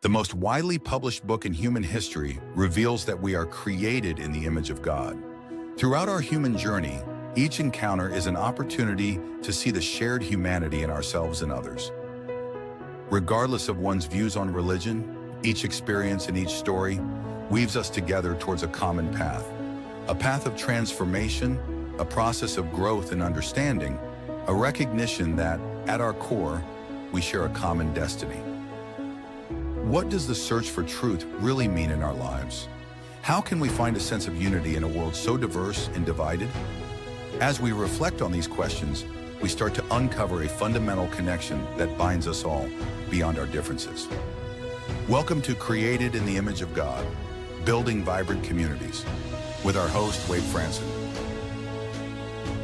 The most widely published book in human history reveals that we are created in the image of God. Throughout our human journey, each encounter is an opportunity to see the shared humanity in ourselves and others. Regardless of one's views on religion, each experience and each story weaves us together towards a common path. A path of transformation, a process of growth and understanding, a recognition that, at our core, we share a common destiny. What does the search for truth really mean in our lives? How can we find a sense of unity in a world so diverse and divided? As we reflect on these questions, we start to uncover a fundamental connection that binds us all beyond our differences. Welcome to Created in the Image of God, Building Vibrant Communities, with our host, Wade Franson.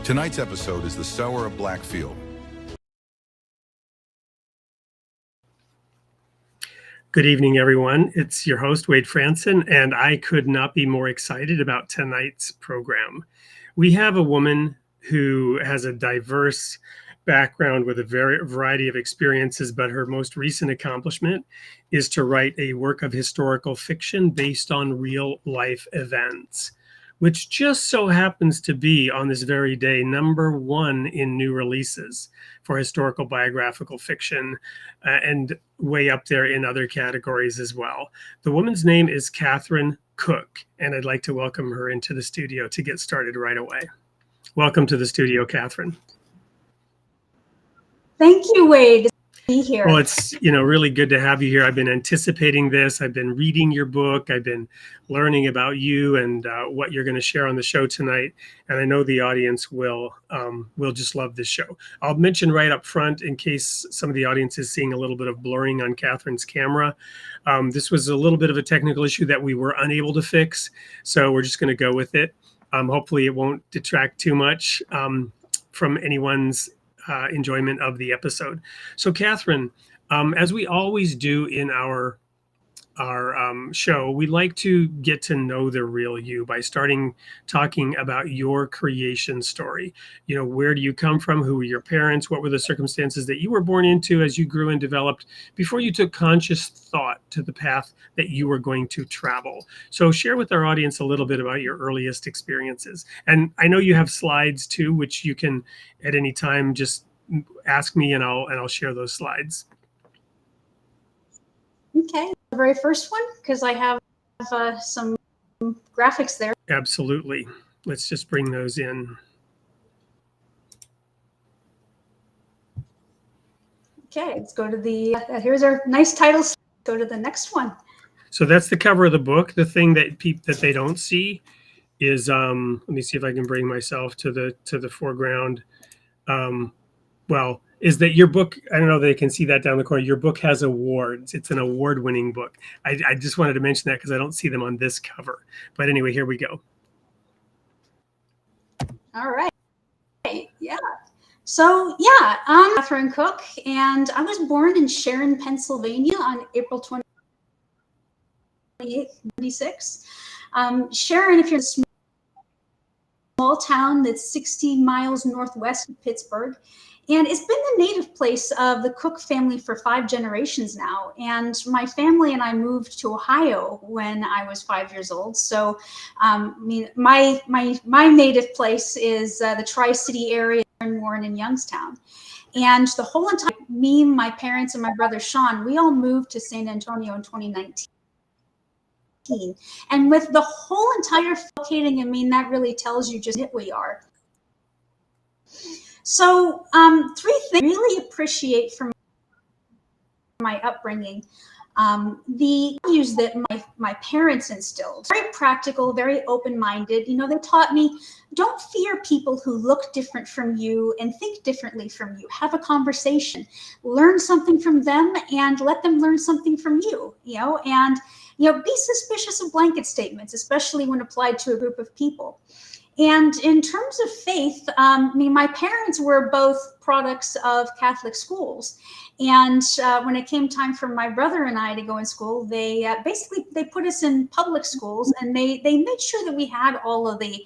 Tonight's episode is the Sower of Black Field. Good evening, everyone. It's your host, Wade Franson, and I could not be more excited about tonight's program. We have a woman who has a diverse background with a variety of experiences, but her most recent accomplishment is to write a work of historical fiction based on real life events, which just so happens to be on this very day #1 in new releases for historical biographical fiction, and way up there in other categories as well. The woman's name is Katherine Koch, and I'd like to welcome her into the studio to get started right away. Welcome to the studio, Katherine. Thank you, Wade. Be here. Well, it's really good to have you here. I've been anticipating this. I've been reading your book. I've been learning about you and what you're going to share on the show tonight. And I know the audience will just love this show. I'll mention right up front, in case some of the audience is seeing a little bit of blurring on Katherine's camera. This was a little bit of a technical issue that we were unable to fix, so we're just going to go with it. Hopefully, it won't detract too much from anyone's enjoyment of the episode. So Katherine, as we always do in our show, we like to get to know the real you by talking about your creation story. Where do you come from? Who were your parents? What were the circumstances that you were born into as you grew and developed before you took conscious thought to the path that you were going to travel? So share with our audience a little bit about your earliest experiences. And I know you have slides too, which you can at any time just ask me and I'll share those slides. Okay, the very first one, because I have some graphics there. Absolutely. Let's just bring those in. Okay, let's go to the, here's our nice titles. Go to the next one. So that's the cover of the book. The thing that they don't see is, let me see if I can bring myself to the foreground. Is that your book? I don't know if they can see that down the corner. Your book has awards. It's an award-winning book. I just wanted to mention that because I don't see them on this cover. But anyway, here we go. All right. Yeah. So yeah, I'm Katherine Koch, and I was born in Sharon, Pennsylvania on April 28th, 1996. Sharon, if you're a small town that's 60 miles northwest of Pittsburgh. And it's been the native place of the Koch family for 5 generations now. And my family and I moved to Ohio when I was 5 years old. So, my native place is the Tri-City area in Warren and Youngstown. And the whole entire, me, my parents, and my brother Sean, we all moved to San Antonio in 2019. And with the whole entire locating, that really tells you just who we are. So 3 things I really appreciate from my upbringing. The values that my parents instilled, very practical, very open-minded. They taught me, don't fear people who look different from you and think differently from you. Have a conversation, learn something from them, and let them learn something from you. And be suspicious of blanket statements, especially when applied to a group of people. And in terms of faith, my parents were both products of Catholic schools. And when it came time for my brother and I to go in school, they put us in public schools, and they made sure that we had all of the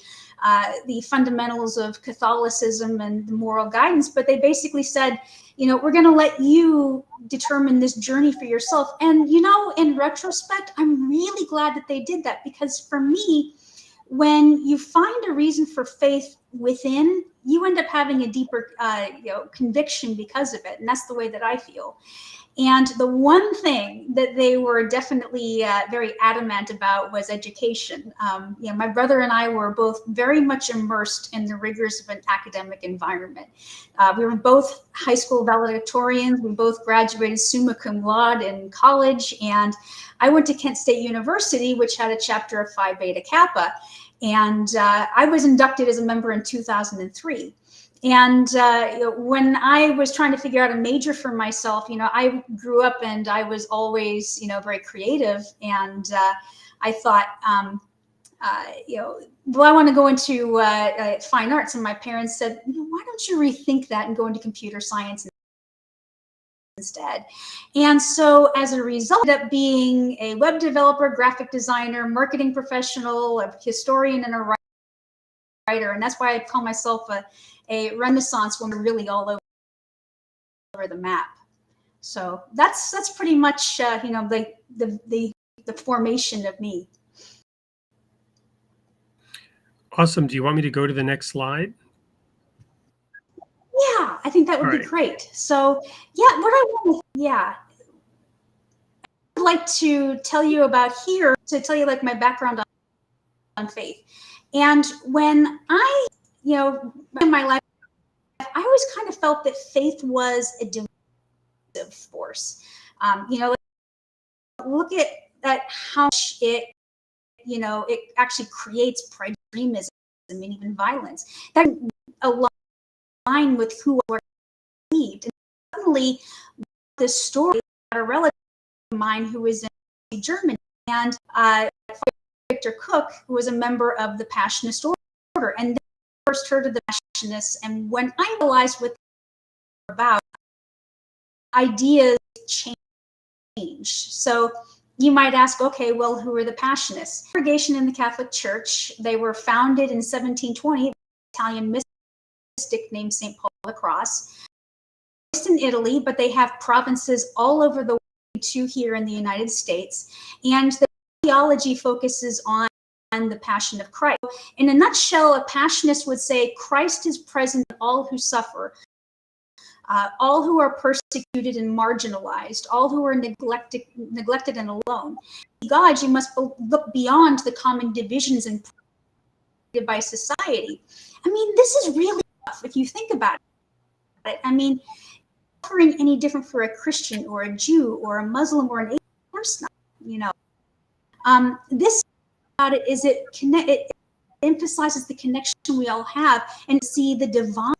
the fundamentals of Catholicism and the moral guidance, but they basically said, we're going to let you determine this journey for yourself. And, in retrospect, I'm really glad that they did that, because for me, when you find a reason for faith within, you end up having a deeper, conviction because of it. And that's the way that I feel. And the one thing that they were definitely very adamant about was education. My brother and I were both very much immersed in the rigors of an academic environment. We were both high school valedictorians. We both graduated summa cum laude in college. And I went to Kent State University, which had a chapter of Phi Beta Kappa. And I was inducted as a member in 2003. And when I was trying to figure out a major for myself, I grew up and I was always, very creative. And I thought, well, I want to go into fine arts. And my parents said, why don't you rethink that and go into computer science instead? And so as a result, I ended up being a web developer, graphic designer, marketing professional, a historian, and a writer. And that's why I call myself a Renaissance woman, really all over the map. So that's pretty much the formation of me. Awesome. Do you want me to go to the next slide? Yeah, I think that would be great. So I would like to tell you about here, to tell you like my background on faith. And when I, in my life, I always kind of felt that faith was a divisive force. Look at how much it actually creates extremism and even violence. That align with who I believed. And suddenly, this story about a relative of mine who was in Germany, and Viktor Koch, who was a member of the Passionist order. And then I first heard of the Passionists, and when I realized what they were about, ideas changed. So you might ask, okay, well, who are the Passionists? Congregation in the Catholic Church. They were founded in 1720, an Italian mystic named St. Paul the Cross. Based in Italy, but they have provinces all over the world, too, here in the United States. And the theology focuses on the passion of Christ. In a nutshell, a Passionist would say Christ is present in all who suffer, all who are persecuted and marginalized, all who are neglected and alone. God, you must look beyond the common divisions and by society. I mean, this is really tough if you think about it. I mean, suffering any different for a Christian or a Jew or a Muslim or an atheist? Of course not. This about it is it emphasizes the connection we all have and see the divine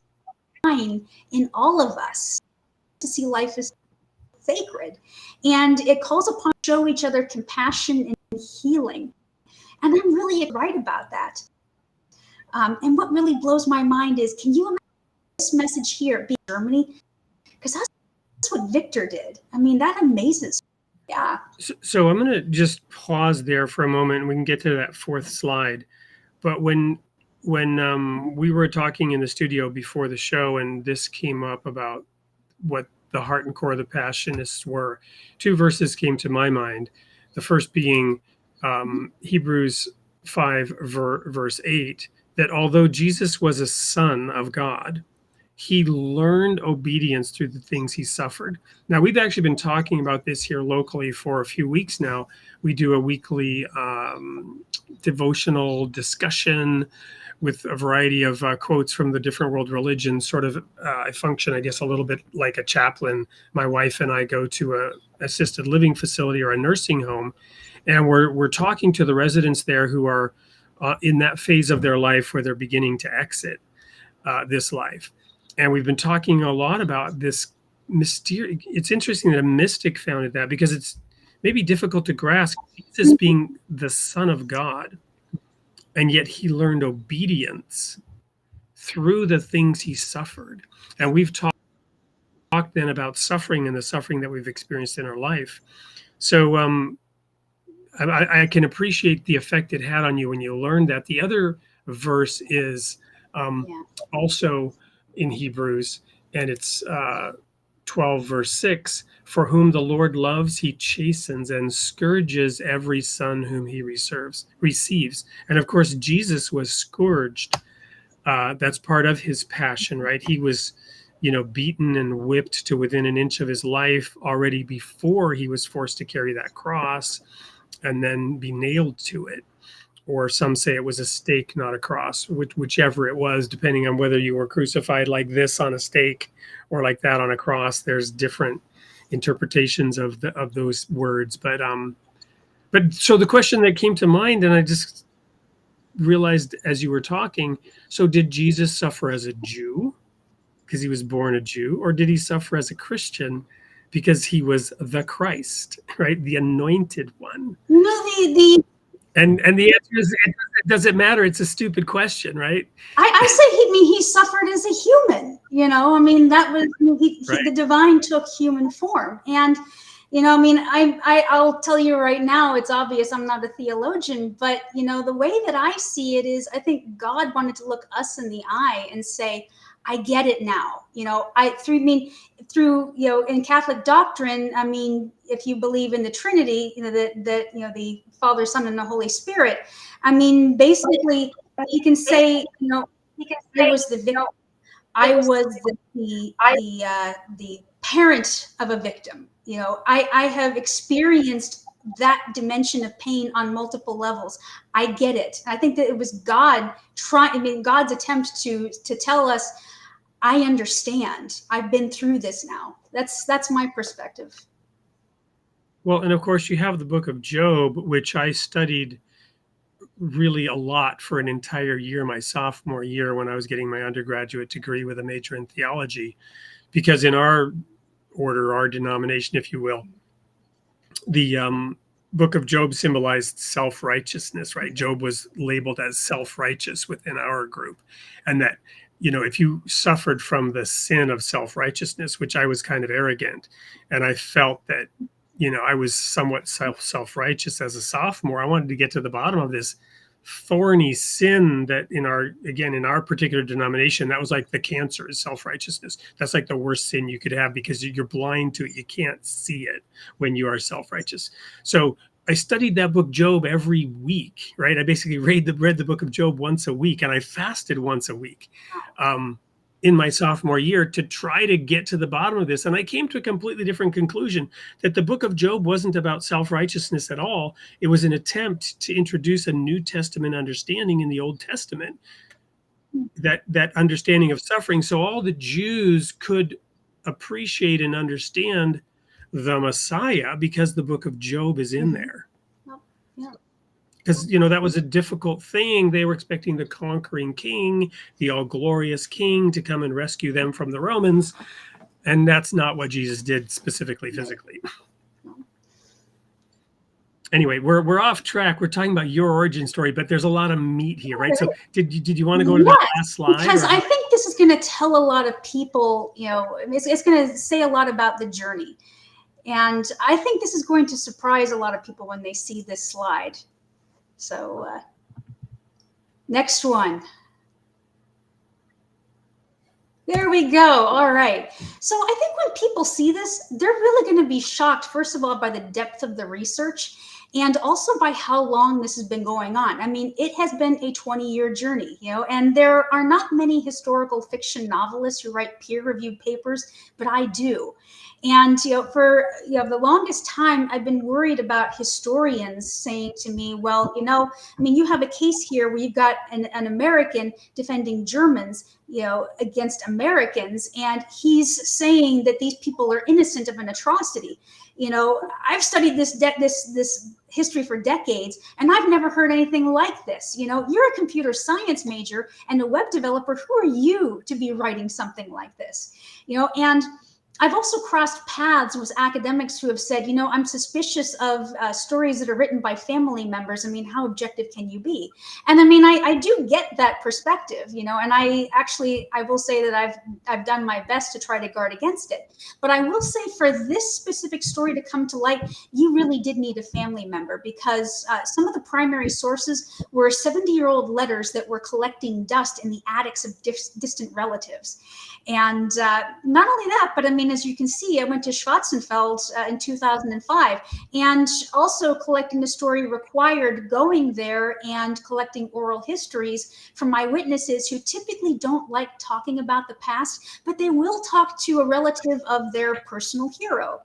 in all of us, to see life as sacred. And it calls upon to show each other compassion and healing. And I'm really right about that. And what really blows my mind is, can you imagine this message here being Germany? Because that's what Viktor did. I mean, that amazes me. Yeah. So I'm going to just pause there for a moment, and we can get to that fourth slide. But when we were talking in the studio before the show, and this came up about what the heart and core of the Passionists were, two verses came to my mind. The first being Hebrews 5, verse 8, that although Jesus was a son of God, he learned obedience through the things he suffered. Now, we've actually been talking about this here locally for a few weeks now. We do a weekly devotional discussion with a variety of quotes from the different world religions. Sort of, I function, I guess, a little bit like a chaplain. My wife and I go to a assisted living facility or a nursing home, and we're talking to the residents there who are in that phase of their life where they're beginning to exit this life. And we've been talking a lot about this mysterious. It's interesting that a mystic founded that, because it's maybe difficult to grasp Jesus being the Son of God, and yet he learned obedience through the things he suffered. And we've talked then about suffering and the suffering that we've experienced in our life. So I can appreciate the effect it had on you when you learned that. The other verse is Yeah. also in Hebrews, and it's 12 verse 6, for whom the Lord loves, he chastens and scourges every son whom he receives. And of course, Jesus was scourged. That's part of his passion, right? He was, beaten and whipped to within an inch of his life already before he was forced to carry that cross and then be nailed to it. Or some say it was a stake, not a cross, whichever it was, depending on whether you were crucified like this on a stake or like that on a cross. There's different interpretations of those words. But so the question that came to mind, and I just realized as you were talking, so did Jesus suffer as a Jew because he was born a Jew, or did he suffer as a Christian because he was the Christ, right? The anointed one. No, the And the answer is it doesn't matter. It's a stupid question, right? I say he suffered as a human. That was Right. the divine took human form, and I'll tell you right now, it's obvious I'm not a theologian, but the way that I see it is, I think God wanted to look us in the eye and say, I get it now. Through in Catholic doctrine, if you believe in the Trinity, the Father, Son, and the Holy Spirit, basically you can say, I was the victim. I was the parent of a victim. I have experienced that dimension of pain on multiple levels. I get it. I think that it was God's attempt to tell us, I understand. I've been through this now. That's my perspective. Well, and of course you have the book of Job, which I studied really a lot for an entire year, my sophomore year, when I was getting my undergraduate degree with a major in theology, because in our order, our denomination, if you will, the book of Job symbolized self-righteousness, right? Job was labeled as self-righteous within our group. And that, if you suffered from the sin of self-righteousness, which I was kind of arrogant, and I felt that, I was somewhat self-righteous as a sophomore, I wanted to get to the bottom of this thorny sin that in our particular denomination, that was like the cancer is self-righteousness. That's like the worst sin you could have because you're blind to it. You can't see it when you are self-righteous. So I studied that book Job every week, right? I basically read the book of Job once a week, and I fasted once a week in my sophomore year to try to get to the bottom of this. And I came to a completely different conclusion, that the book of Job wasn't about self-righteousness at all. It was an attempt to introduce a New Testament understanding in the Old Testament, that understanding of suffering, so all the Jews could appreciate and understand the Messiah, because the book of Job is in there. Yeah. Because, that was a difficult thing. They were expecting the conquering king, the all-glorious king, to come and rescue them from the Romans. And that's not what Jesus did specifically, physically. Anyway, we're off track. We're talking about your origin story, but there's a lot of meat here, right? So did you want to go to the last slide? Because I think this is going to tell a lot of people, it's going to say a lot about the journey. And I think this is going to surprise a lot of people when they see this slide. So next one. There we go. All right. So I think when people see this, they're really going to be shocked, first of all, by the depth of the research, and also by how long this has been going on. It has been a 20-year journey, and there are not many historical fiction novelists who write peer-reviewed papers, but I do. And, for the longest time, I've been worried about historians saying to me, well, you have a case here where you've got an American defending Germans, against Americans, and he's saying that these people are innocent of an atrocity. I've studied this history for decades, and I've never heard anything like this. You're a computer science major and a web developer. Who are you to be writing something like this? And I've also crossed paths with academics who have said, I'm suspicious of stories that are written by family members. I mean, how objective can you be? And I mean, I do get that perspective, and I will say that I've done my best to try to guard against it. But I will say for this specific story to come to light, you really did need a family member, because some of the primary sources were 70-year-old letters that were collecting dust in the attics of distant relatives. And not only that, but I mean, as you can see, I went to Schwarzenfeld in 2005, and also collecting the story required going there and collecting oral histories from eyewitnesses who typically don't like talking about the past, but they will talk to a relative of their personal hero.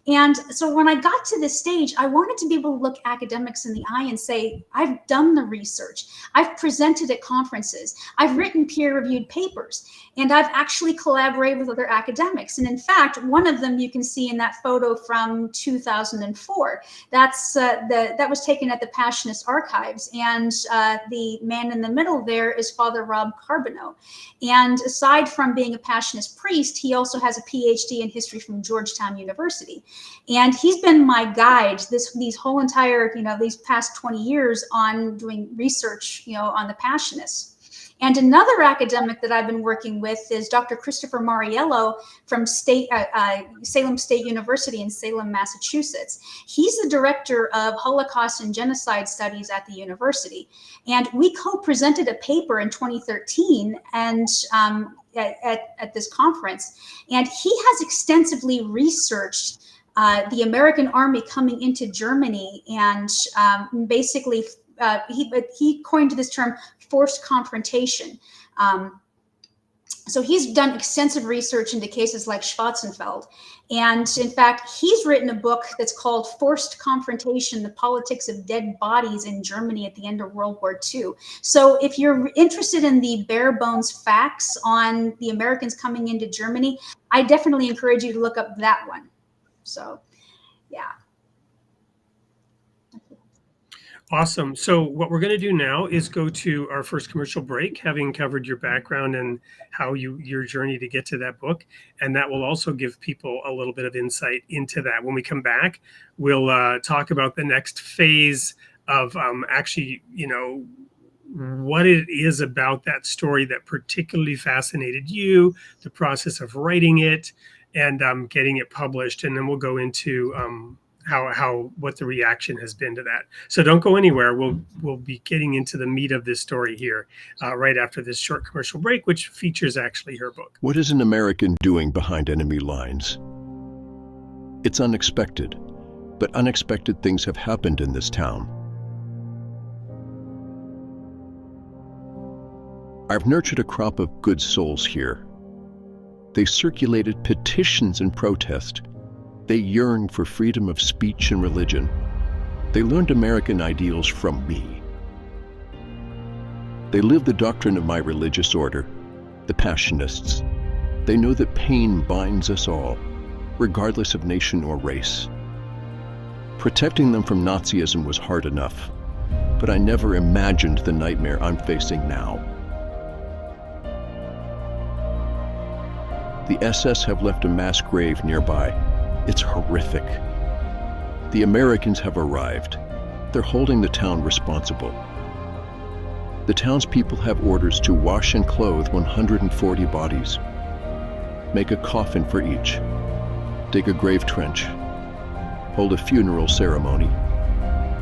And so when I got to this stage, I wanted to be able to look academics in the eye and say, I've done the research, I've presented at conferences, I've written peer-reviewed papers, and I've actually collaborated with other academics. And in fact, one of them you can see in that photo from 2004. That was taken at the Passionist archives, and the man in the middle there is Father Rob Carbonneau. And aside from being a Passionist priest, he also has a PhD in history from Georgetown University. And he's been my guide these whole entire, these past 20 years on doing research, on the Passionists. And another academic that I've been working with is Dr. Christopher Mariello from Salem State University in Salem, Massachusetts. He's the director of Holocaust and Genocide Studies at the university. And we co-presented a paper in 2013 and at this conference. And he has extensively researched the American army coming into Germany, and basically he coined this term forced confrontation. So he's done extensive research into cases like Schwarzenfeld. And in fact, he's written a book that's called Forced Confrontation, The Politics of Dead Bodies in Germany at the End of World War II. So if you're interested in the bare bones facts on the Americans coming into Germany, I definitely encourage you to look up that one. So, yeah. Awesome. So what we're going to do now is go to our first commercial break, having covered your background and how your journey to get to that book. And that will also give people a little bit of insight into that. When we come back, we'll talk about the next phase of actually, what it is about that story that particularly fascinated you, the process of writing it, and getting it published. And then we'll go into what the reaction has been to that. So don't go anywhere. We'll be getting into the meat of this story here right after this short commercial break, which features actually her book. What is an American doing behind enemy lines? It's unexpected, but unexpected things have happened in this town. I've nurtured a crop of good souls here. They circulated petitions and protest. They yearned for freedom of speech and religion. They learned American ideals from me. They lived the doctrine of my religious order, the Passionists. They know that pain binds us all, regardless of nation or race. Protecting them from Nazism was hard enough, but I never imagined the nightmare I'm facing now. The SS have left a mass grave nearby. It's horrific. The Americans have arrived. They're holding the town responsible. The townspeople have orders to wash and clothe 140 bodies, make a coffin for each, dig a grave trench, hold a funeral ceremony.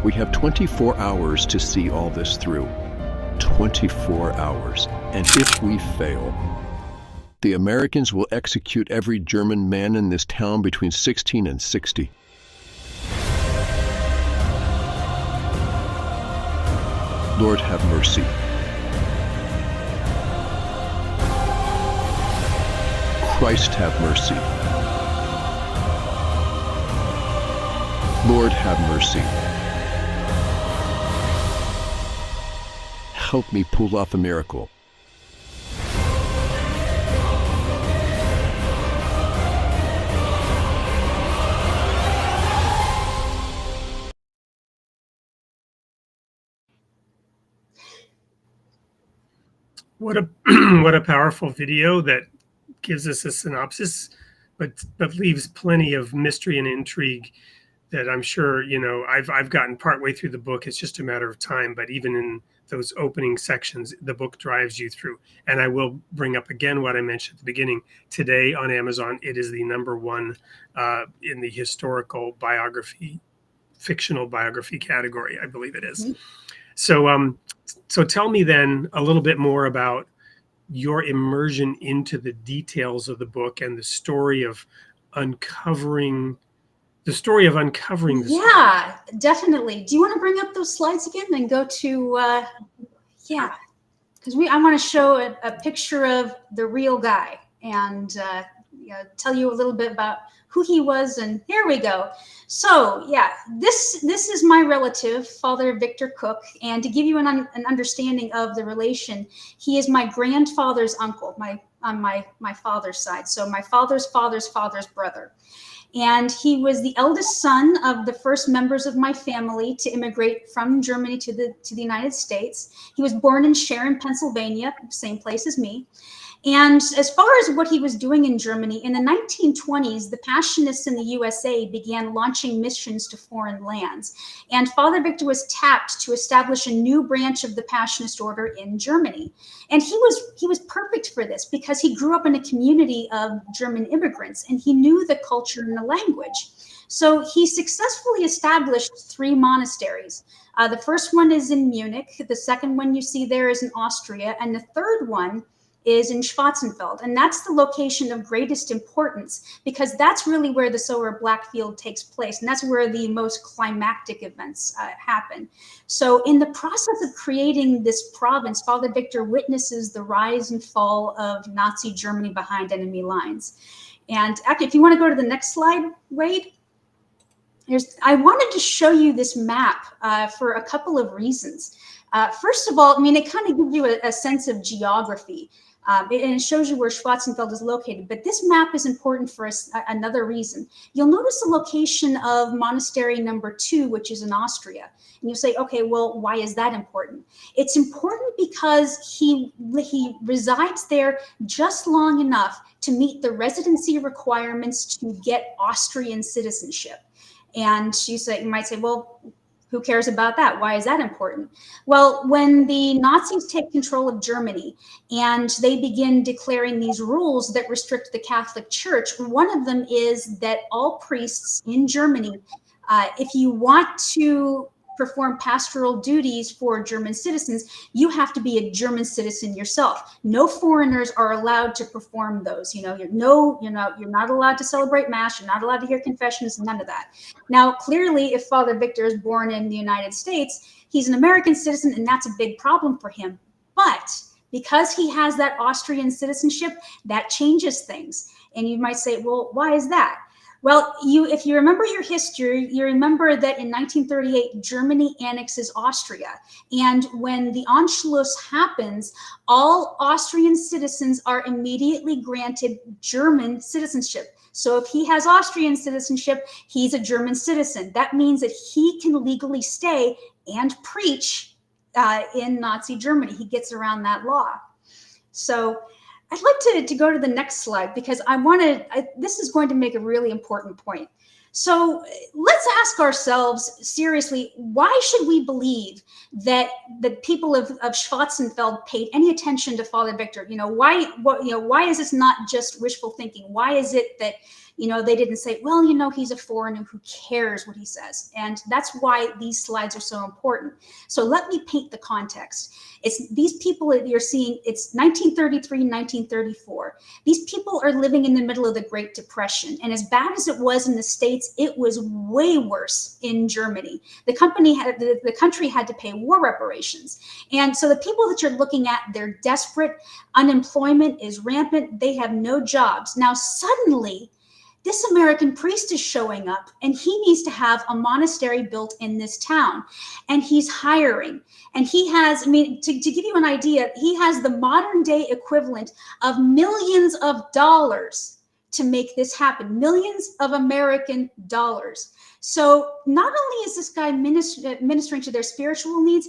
We have 24 hours to see all this through. 24 hours. And if we fail, the Americans will execute every German man in this town between 16 and 60. Lord, have mercy. Christ, have mercy. Lord, have mercy. Help me pull off a miracle. What a what a powerful video that gives us a synopsis but leaves plenty of mystery and intrigue that I'm sure, I've gotten partway through the book. It's just a matter of time. But even in those opening sections, the book drives you through. And I will bring up again what I mentioned at the beginning. Today on Amazon, it is the #1 in the historical biography, fictional biography category, I believe it is. So, so tell me then a little bit more about your immersion into the details of the book and the story of uncovering this. Yeah, definitely. Do you want to bring up those slides again and go to, yeah, because I want to show a picture of the real guy and tell you a little bit about who he was. And here we go. So yeah, this is my relative, Father Viktor Koch. And to give you an understanding of the relation, he is my grandfather's uncle, on my father's side. So my father's father's brother. And he was the eldest son of the first members of my family to immigrate from Germany to the United States. He was born in Sharon, Pennsylvania, same place as me. And as far as what he was doing in Germany, in the 1920s, the Passionists in the USA began launching missions to foreign lands. And Father Viktor was tapped to establish a new branch of the Passionist order in Germany. And he was perfect for this because he grew up in a community of German immigrants and he knew the culture and the language. So he successfully established 3 monasteries. The first one is in Munich. The second one you see there is in Austria. And the third one is in Schwarzenfeld. And that's the location of greatest importance because that's really where the Sower of Black Field takes place. And that's where the most climactic events happen. So in the process of creating this province, Father Viktor witnesses the rise and fall of Nazi Germany behind enemy lines. And actually, if you want to go to the next slide, Wade, I wanted to show you this map for a couple of reasons. First of all, I mean, it kind of gives you a sense of geography. And it shows you where Schwarzenfeld is located. But this map is important for us another reason. You'll notice the location of monastery number 2, which is in Austria. And you'll say, okay, well, why is that important? It's important because he resides there just long enough to meet the residency requirements to get Austrian citizenship. And you might say, well, who cares about that? Why is that important? Well, when the Nazis take control of Germany and they begin declaring these rules that restrict the Catholic Church, one of them is that all priests in Germany, if you want to perform pastoral duties for German citizens, you have to be a German citizen yourself. No foreigners are allowed to perform those. You're not allowed to celebrate Mass. You're not allowed to hear confessions, none of that. Now, clearly, if Father Viktor is born in the United States, he's an American citizen, and that's a big problem for him. But because he has that Austrian citizenship, that changes things. And you might say, well, why is that? Well, if you remember your history, you remember that in 1938, Germany annexes Austria. And when the Anschluss happens, all Austrian citizens are immediately granted German citizenship. So if he has Austrian citizenship, he's a German citizen. That means that he can legally stay and preach in Nazi Germany. He gets around that law. So I'd like to go to the next slide because this is going to make a really important point. So let's ask ourselves seriously, why should we believe that the people of Schwarzenfeld paid any attention to Father Viktor? Why is this not just wishful thinking? Why is it that they didn't say, well, he's a foreigner, who cares what he says? And that's why these slides are so important. So let me paint the context. It's these people that you're seeing, it's 1933, 1934. These people are living in the middle of the Great Depression. And as bad as it was in the States, it was way worse in Germany. The country had to pay war reparations. And so the people that you're looking at, they're desperate. Unemployment is rampant. They have no jobs. Now, suddenly, this American priest is showing up and he needs to have a monastery built in this town. And he's hiring. And he has, to give you an idea, he has the modern day equivalent of millions of dollars to make this happen, millions of American dollars. So not only is this guy ministering to their spiritual needs,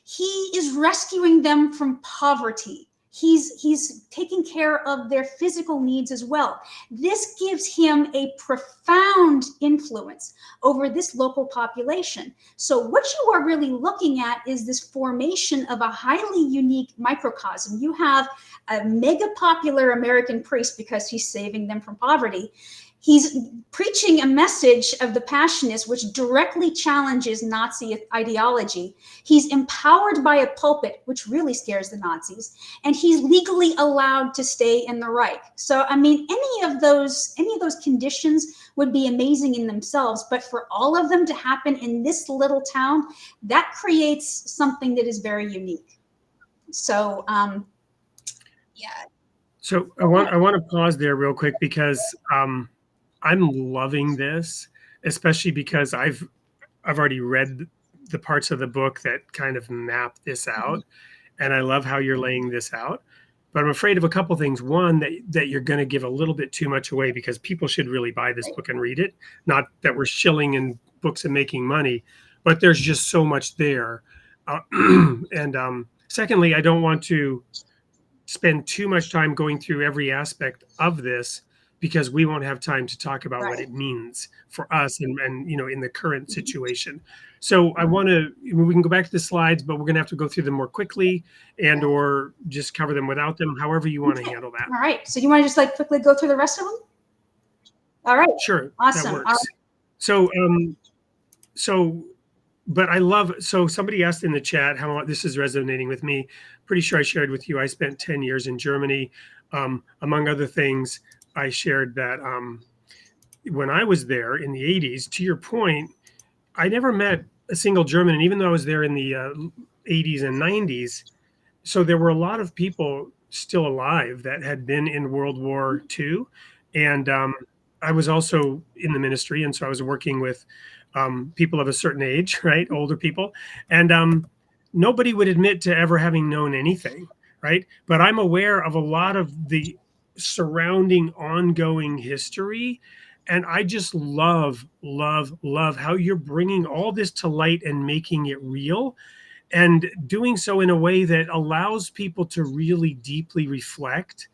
he is rescuing them from poverty. He's taking care of their physical needs as well. This gives him a profound influence over this local population. So what you are really looking at is this formation of a highly unique microcosm. You have a mega popular American priest because he's saving them from poverty. He's preaching a message of the Passionist, which directly challenges Nazi ideology. He's empowered by a pulpit, which really scares the Nazis, and he's legally allowed to stay in the Reich. So, I mean, any of those conditions would be amazing in themselves, but for all of them to happen in this little town, that creates something that is very unique. So, yeah. So I want to pause there real quick because I'm loving this, especially because I've already read the parts of the book that kind of map this out, and I love how you're laying this out. But I'm afraid of a couple things. One, that you're going to give a little bit too much away because people should really buy this book and read it. Not that we're shilling in books and making money, but there's just so much there. Secondly, I don't want to spend too much time going through every aspect of this because we won't have time to talk about what it means for us and in the current situation. So I want to, we can go back to the slides, but we're going to have to go through them more quickly and or just cover them without them, however you want to handle that. All right. So you want to just like quickly go through the rest of them? All right. Sure. Awesome. That works. But I love, so somebody asked in the chat how this is resonating with me. Pretty sure I shared with you, I spent 10 years in Germany. Among other things, I shared that when I was there in the 80s, to your point, I never met a single German. And even though I was there in the 80s and 90s, so there were a lot of people still alive that had been in World War II. And I was also in the ministry. And so I was working with people of a certain age, right? Older people. And nobody would admit to ever having known anything, right? But I'm aware of a lot of the surrounding ongoing history. And I just love how you're bringing all this to light and making it real and doing so in a way that allows people to really deeply reflect,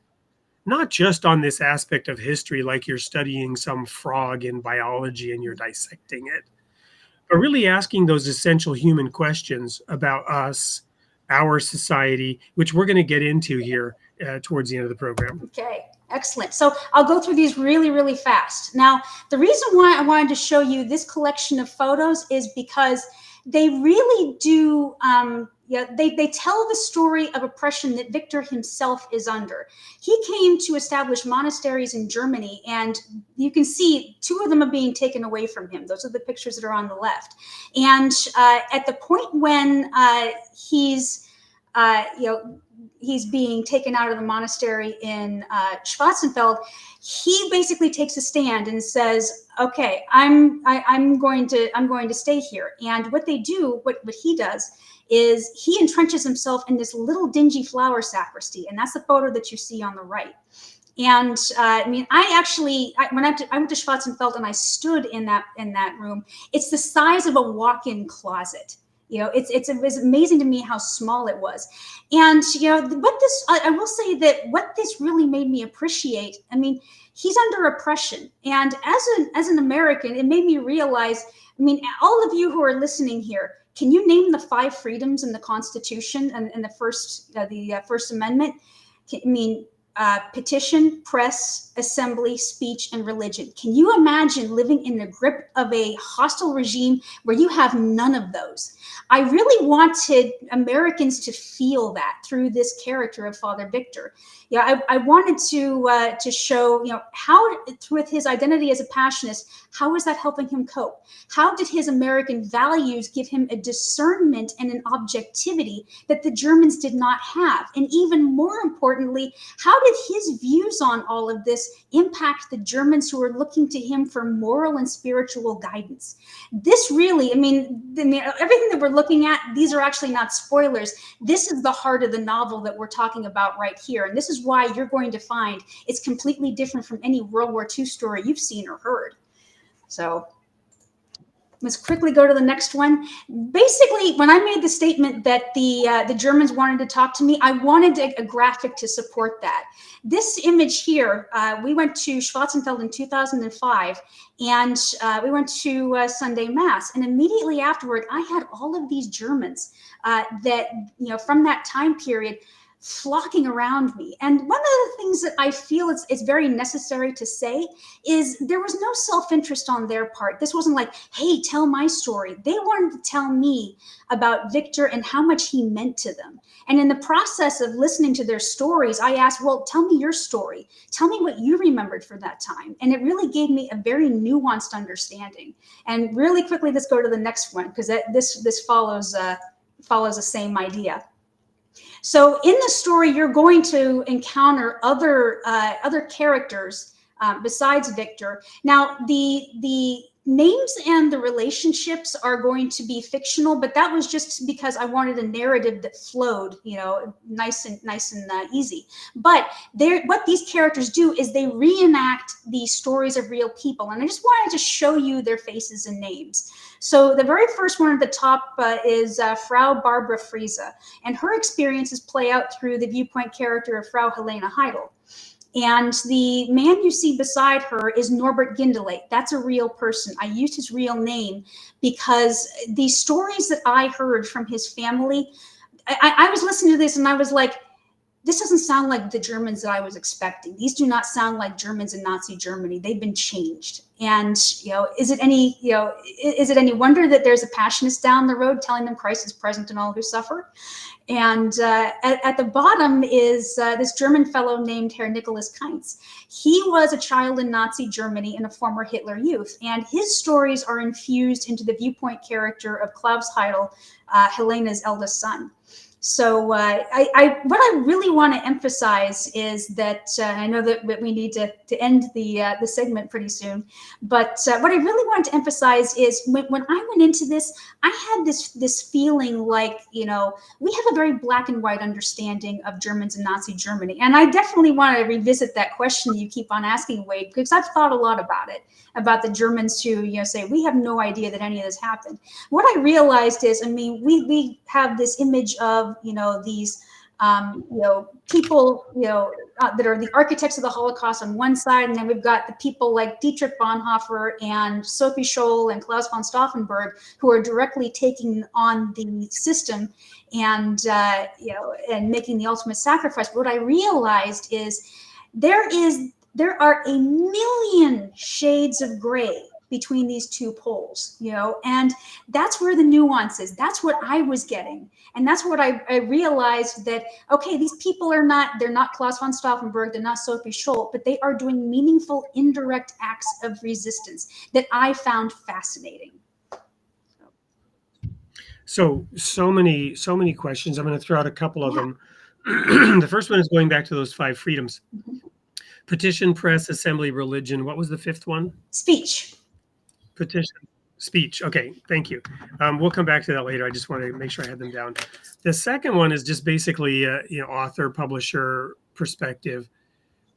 not just on this aspect of history, like you're studying some frog in biology and you're dissecting it, but really asking those essential human questions about us, our society, which we're going to get into here towards the end of the program. Okay, excellent. So I'll go through these really, really fast. Now, the reason why I wanted to show you this collection of photos is because they really do, they tell the story of oppression that Viktor himself is under. He came to establish monasteries in Germany, and you can see 2 of them are being taken away from him. Those are the pictures that are on the left. And at the point when he's being taken out of the monastery in Schwarzenfeld, he basically takes a stand and says, "Okay, I'm going to stay here." And what they do, what he does, is he entrenches himself in this little dingy flower sacristy, and that's the photo that you see on the right. And I mean, when I went to Schwarzenfeld and I stood in that room, it's the size of a walk-in closet. It was amazing to me how small it was. And, I will say that what this really made me appreciate, I mean, he's under oppression. And as an American, it made me realize, I mean, all of you who are listening here, can you name the 5 freedoms in the Constitution and the First Amendment? Petition, press, assembly, speech, and religion. Can you imagine living in the grip of a hostile regime where you have none of those? I really wanted Americans to feel that through this character of Father Viktor. I wanted to show, how with his identity as a Passionist, how is that helping him cope? How did his American values give him a discernment and an objectivity that the Germans did not have? And even more importantly, how did his views on all of this impact the Germans who were looking to him for moral and spiritual guidance? This really, I mean, everything that we're looking at, these are actually not spoilers. This is the heart of the novel that we're talking about right here. And this is why you're going to find it's completely different from any World War II story you've seen or heard. So, let's quickly go to the next one. Basically, when I made the statement that the Germans wanted to talk to me, I wanted a graphic to support that. This image here, we went to Schwarzenfeld in 2005, and we went to Sunday Mass. And immediately afterward, I had all of these Germans that, from that time period, flocking around me. And one of the things that I feel it's very necessary to say is there was no self-interest on their part. This wasn't like, hey, tell my story. They wanted to tell me about Viktor and how much he meant to them. And in the process of listening to their stories, I asked, well, tell me your story. Tell me what you remembered for that time. And it really gave me a very nuanced understanding. And really quickly, let's go to the next one, because this follows the same idea. So in the story, you're going to encounter other characters besides Viktor. Now, the names and the relationships are going to be fictional, but that was just because I wanted a narrative that flowed, nice and easy. But what these characters do is they reenact the stories of real people, and I just wanted to show you their faces and names. So the very first one at the top is Frau Barbara Friese, and her experiences play out through the viewpoint character of Frau Helena Heidel. And the man you see beside her is Norbert Gindelate. That's a real person. I used his real name because the stories that I heard from his family, I was listening to this and I was like, this doesn't sound like the Germans that I was expecting. These do not sound like Germans in Nazi Germany. They've been changed. And, is it any wonder that there's a Passionist down the road telling them Christ is present in all who suffer? And at the bottom is this German fellow named Herr Nicholas Kainz. He was a child in Nazi Germany and a former Hitler youth. And his stories are infused into the viewpoint character of Klaus Heidel, Helena's eldest son. So what I really want to emphasize is that I know that we need to end the segment pretty soon, but what I really wanted to emphasize is when I went into this, I had this feeling like, we have a very black and white understanding of Germans in Nazi Germany, and I definitely want to revisit that question you keep on asking, Wade, because I've thought a lot about it, about the Germans who say we have no idea that any of this happened. What I realized is, we have this image of these people that are the architects of the Holocaust on one side, and then we've got the people like Dietrich Bonhoeffer and Sophie Scholl and Klaus von Stauffenberg who are directly taking on the system and and making the ultimate sacrifice. But what I realized is there are a million shades of gray between these two poles, and that's where the nuance is. That's what I was getting. And that's what I realized, that, okay, these people they're not Klaus von Stauffenberg, they're not Sophie Scholl, but they are doing meaningful indirect acts of resistance that I found fascinating. So many questions. I'm going to throw out a couple of them. The first one is going back to those 5 freedoms. Mm-hmm. Petition, press, assembly, religion. What was the 5th one? Speech. Petition, speech. Okay, thank you. We'll come back to that later. I just wanted to make sure I had them down. The second one is just basically author, publisher perspective.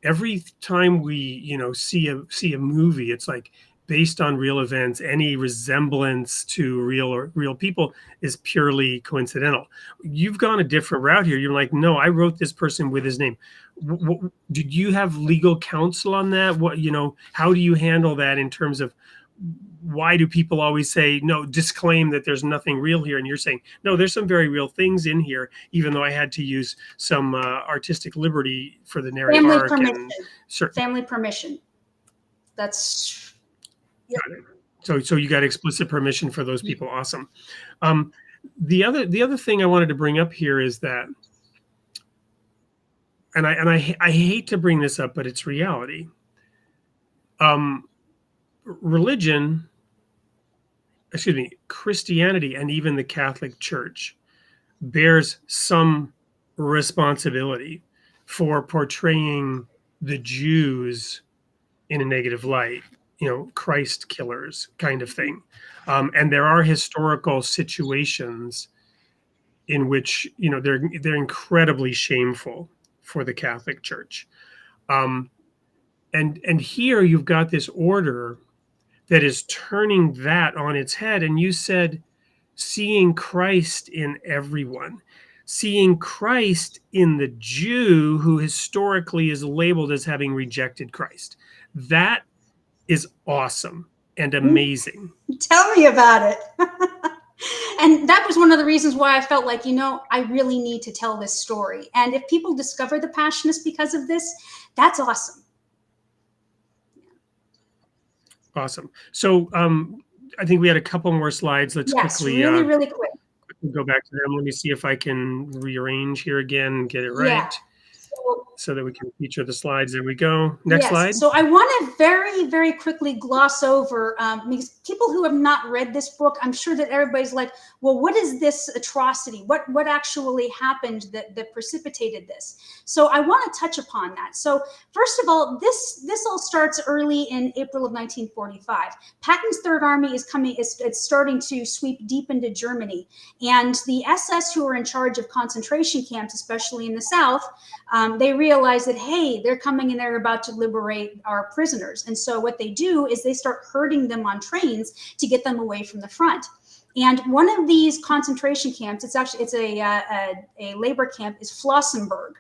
Every time we see a movie, it's like based on real events. Any resemblance to real people is purely coincidental. You've gone a different route here. You're like, no, I wrote this person with his name. Did you have legal counsel on that? How do you handle that in terms of why do people always say, no, disclaim that there's nothing real here? And you're saying, no, there's some very real things in here, even though I had to use some artistic liberty for the narrative arc. Family permission. That's... Yep. So you got explicit permission for those people. Awesome. The other thing I wanted to bring up here is that, and I hate to bring this up, but it's reality. Christianity, and even the Catholic Church bears some responsibility for portraying the Jews in a negative light, Christ killers kind of thing. And there are historical situations in which, they're incredibly shameful for the Catholic Church. And here you've got this order that is turning that on its head. And you said, seeing Christ in everyone, seeing Christ in the Jew who historically is labeled as having rejected Christ. That is awesome and amazing. Tell me about it. And that was one of the reasons why I felt like, I really need to tell this story. And if people discover the Passionist because of this, that's awesome. Awesome. So I think we had a couple more slides. Let's quickly really quick. Go back to them. Let me see if I can rearrange here again and get it right. Yeah. So that we can feature the slides. There we go. Next slide. So I want to very, very quickly gloss over, because people who have not read this book, I'm sure that everybody's like, well, what is this atrocity? What actually happened that precipitated this? So I want to touch upon that. So first of all, this all starts early in April of 1945. Patton's Third Army is starting to sweep deep into Germany. And the SS who are in charge of concentration camps, especially in the South, they realize that, hey, they're coming and they're about to liberate our prisoners. And so what they do is they start herding them on trains to get them away from the front. And one of these concentration camps, it's a labor camp, is Flossenburg.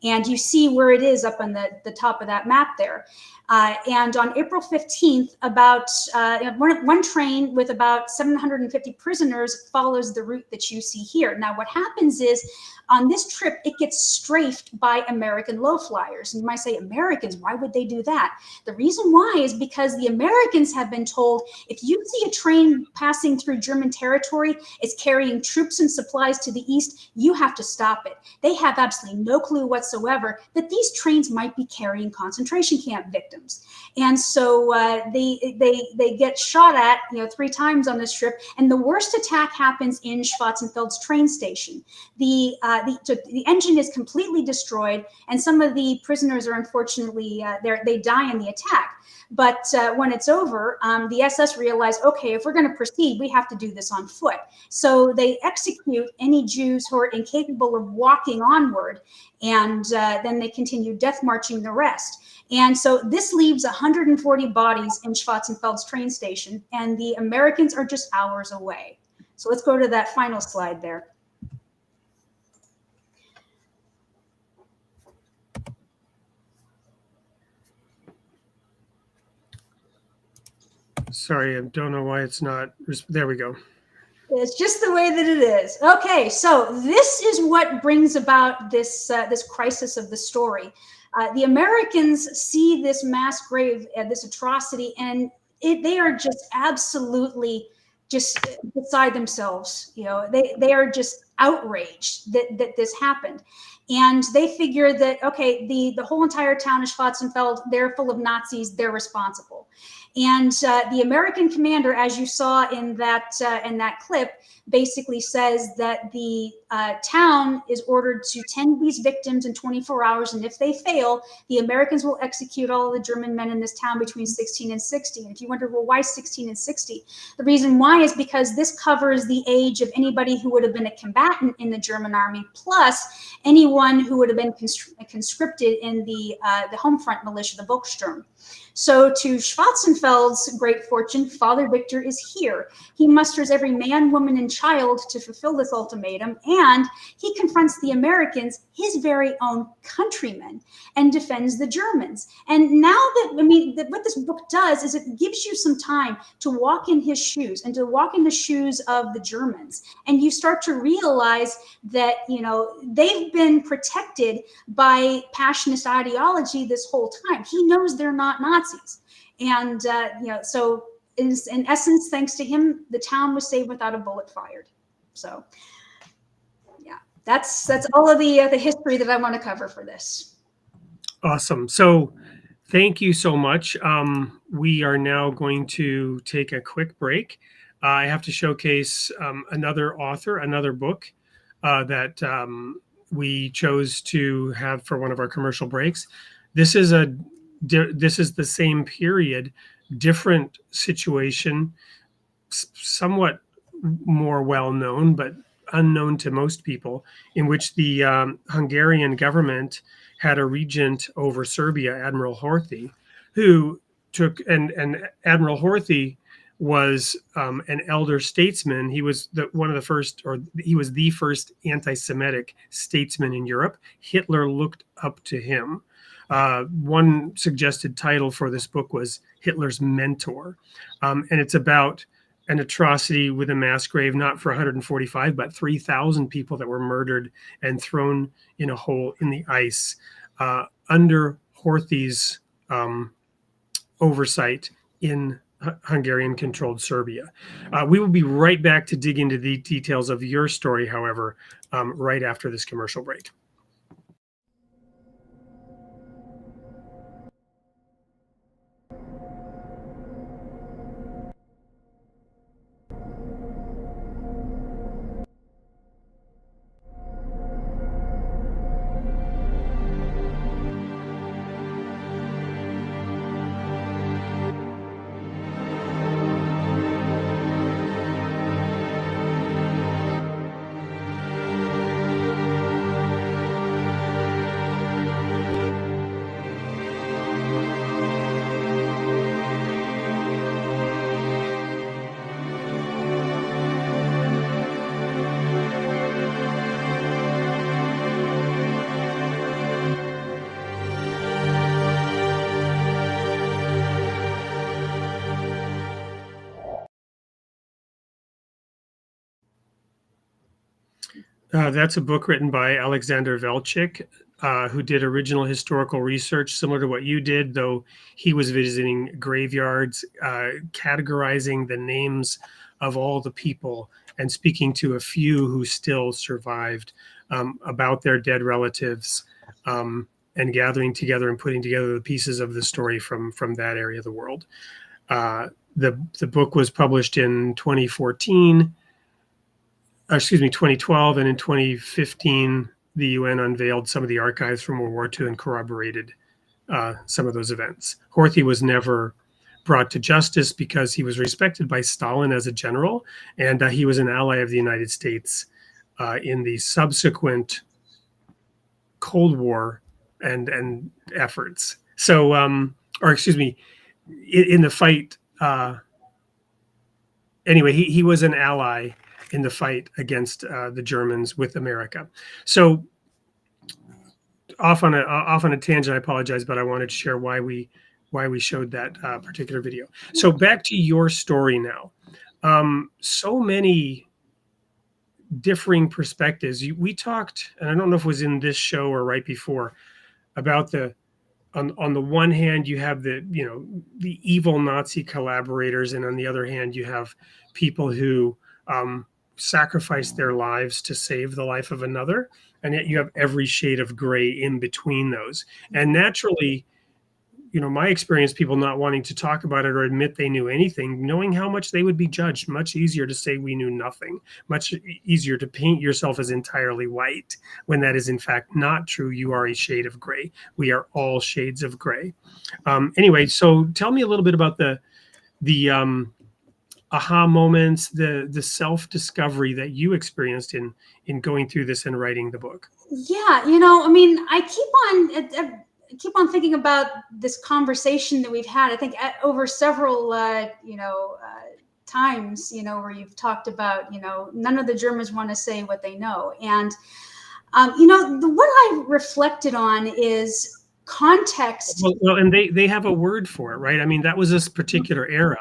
And you see where it is up on the top of that map there. And on April 15th, about one train with about 750 prisoners follows the route that you see here. Now, what happens is, on this trip, it gets strafed by American low flyers. And you might say, Americans, why would they do that? The reason why is because the Americans have been told, if you see a train passing through German territory, it's carrying troops and supplies to the east, you have to stop it. They have absolutely no clue whatsoever that these trains might be carrying concentration camp victims. And so they get shot at 3 times on this trip. And the worst attack happens in Schwarzenfeld's train station. The engine is completely destroyed, and some of the prisoners are unfortunately, they die in the attack. But when it's over, the SS realize, okay, if we're going to proceed, we have to do this on foot. So they execute any Jews who are incapable of walking onward, and then they continue death marching the rest. And so this leaves 140 bodies in Schwarzenfeld's train station, and the Americans are just hours away. So let's go to that final slide there. Sorry, I don't know why it's not. There we go. It's just the way that it is. Okay, so this is what brings about this crisis of the story. The Americans see this mass grave, this atrocity, and they are just absolutely just beside themselves. They are just outraged that this happened. And they figure that, okay, the whole entire town of Schwarzenfeld, they're full of Nazis, they're responsible. And the American commander, as you saw in that clip, basically says that the town is ordered to tend these victims in 24 hours. And if they fail, the Americans will execute all of the German men in this town between 16 and 60. And if you wonder, well, why 16 and 60? The reason why is because this covers the age of anybody who would have been a combatant in the German army, plus anyone who would have been conscripted in the home front militia, the Volkssturm. So to Schwarzenfeld's great fortune, Father Viktor is here. He musters every man, woman, and child to fulfill this ultimatum, and he confronts the Americans, his very own countrymen, and defends the Germans. And now what this book does is it gives you some time to walk in his shoes and to walk in the shoes of the Germans. And you start to realize that, they've been protected by Passionist ideology this whole time. He knows they're not Nazis. And, so in essence, thanks to him, the town was saved without a bullet fired. So, yeah, that's all of the history that I want to cover for this. Awesome. So thank you so much. We are now going to take a quick break. I have to showcase another author, another book that we chose to have for one of our commercial breaks. This is the same period, different situation, somewhat more well-known, but unknown to most people, in which the Hungarian government had a regent over Serbia, Admiral Horthy, who took, and Admiral Horthy was an elder statesman. He was one of the first, or he was the first anti-Semitic statesman in Europe. Hitler looked up to him. One suggested title for this book was Hitler's Mentor. And it's about an atrocity with a mass grave, not for 145, but 3,000 people that were murdered and thrown in a hole in the ice under Horthy's oversight in Hungarian-controlled Serbia. We will be right back to dig into the details of your story, however, right after this commercial break. That's a book written by Alexander Velchik, who did original historical research similar to what you did, though he was visiting graveyards, categorizing the names of all the people and speaking to a few who still survived about their dead relatives, and gathering together and putting together the pieces of the story from that area of the world. The book was published in 2014. 2012, and in 2015, the UN unveiled some of the archives from World War II and corroborated some of those events. Horthy was never brought to justice because he was respected by Stalin as a general, and he was an ally of the United States in the subsequent Cold War and efforts. So, in the fight. Anyway, he was an ally in the fight against the Germans with America. So off on a tangent, I apologize, but I wanted to share why we showed that particular video. So back to your story now. So many differing perspectives. We talked, and I don't know if it was in this show or right before, about on the one hand, you have the evil Nazi collaborators, and on the other hand, you have people who sacrifice their lives to save the life of another, and yet you have every shade of gray in between those. And naturally, my experience, people not wanting to talk about it or admit they knew anything, knowing how much they would be judged, much easier to say we knew nothing, much easier to paint yourself as entirely white when that is in fact not true. You are a shade of gray. We are all shades of gray. Anyway, so tell me a little bit about the aha moments, the self-discovery that you experienced in going through this and writing the book. Yeah, I keep on thinking about this conversation that we've had. I think over several, times, where you've talked about, none of the Germans want to say what they know. And, what I reflected on is context. Well, and they have a word for it, right? I mean, that was this particular era.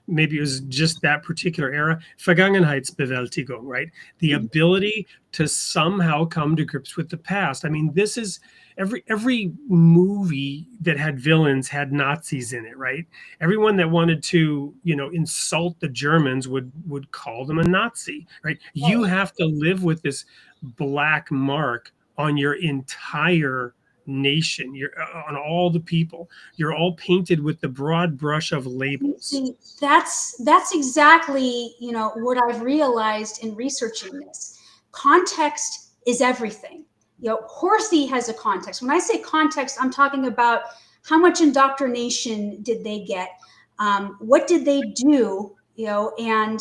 Maybe it was just that particular era. Vergangenheitsbewältigung, right? The ability to somehow come to grips with the past. I mean, this is every movie that had villains had Nazis in it, right? Everyone that wanted to, insult the Germans would call them a Nazi, right? You have to live with this black mark on your entire nation. You're on all the people. You're all painted with the broad brush of labels. See, that's exactly what I've realized in researching this. Context is everything. Horthy has a context. When I say context, I'm talking about how much indoctrination did they get, what did they do, and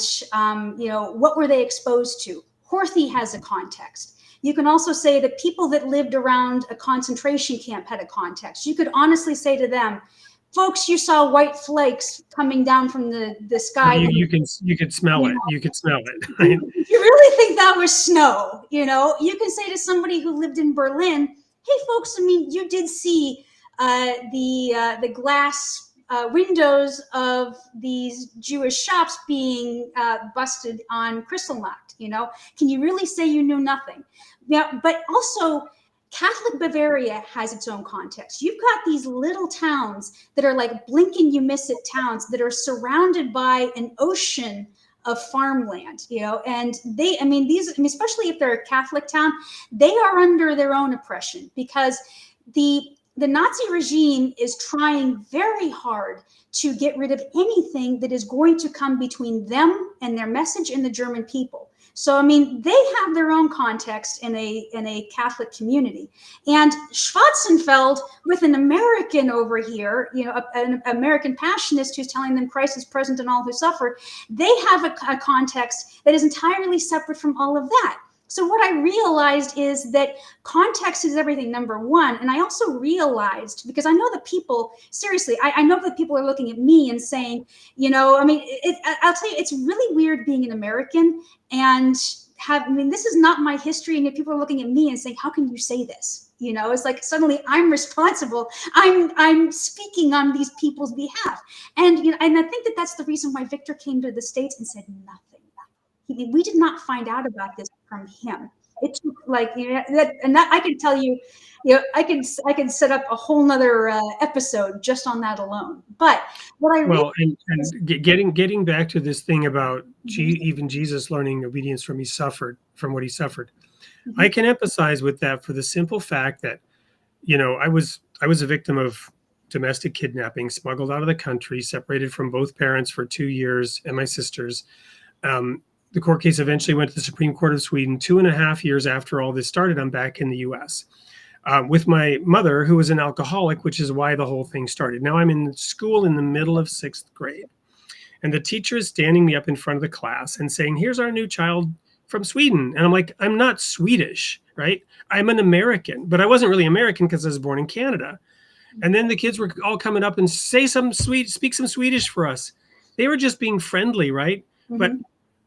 what were they exposed to. Horthy has a context. You can also say the people that lived around a concentration camp had a context. You could honestly say to them, folks, you saw white flakes coming down from the sky. You can smell it. You can smell it. Right? You really think that was snow? You know, you can say to somebody who lived in Berlin, "Hey, folks, I mean, you did see the glass windows of these Jewish shops being busted on Kristallnacht. You know, can you really say you knew nothing?" Yeah, but also, Catholic Bavaria has its own context. You've got these little towns that are like blink and you miss it towns that are surrounded by an ocean of farmland, you know, and especially if they're a Catholic town, they are under their own oppression because the Nazi regime is trying very hard to get rid of anything that is going to come between them and their message and the German people. So, I mean, they have their own context in a Catholic community. And Schwarzenfeld, with an American over here, you know, an American Passionist who's telling them Christ is present in all who suffer, they have a context that is entirely separate from all of that. So what I realized is that context is everything, number one. And I also realized, because I know that people, seriously, I know that people are looking at me and saying, you know, I mean, I'll tell you, it's really weird being an American and this is not my history. And if people are looking at me and saying, how can you say this? You know, it's like suddenly I'm responsible. I'm speaking on these people's behalf. And, you know, and I think that that's the reason why Viktor came to the States and said nothing. We did not find out about this from him. It took like, you know, that I can tell you, you know, I can set up a whole nother episode just on that alone. But what I and getting back to this thing about even Jesus learning obedience from what he suffered, mm-hmm. I can empathize with that for the simple fact that, you know, I was a victim of domestic kidnapping, smuggled out of the country, separated from both parents for 2 years and my sisters. The court case eventually went to the Supreme Court of Sweden. 2.5 years after all this started, I'm back in the U.S. With my mother, who was an alcoholic, which is why the whole thing started. Now I'm in school in the middle of 6th grade. And the teacher is standing me up in front of the class and saying, here's our new child from Sweden. And I'm like, I'm not Swedish, right? I'm an American. But I wasn't really American because I was born in Canada. And then the kids were all coming up and speak some Swedish for us. They were just being friendly, right? Mm-hmm. But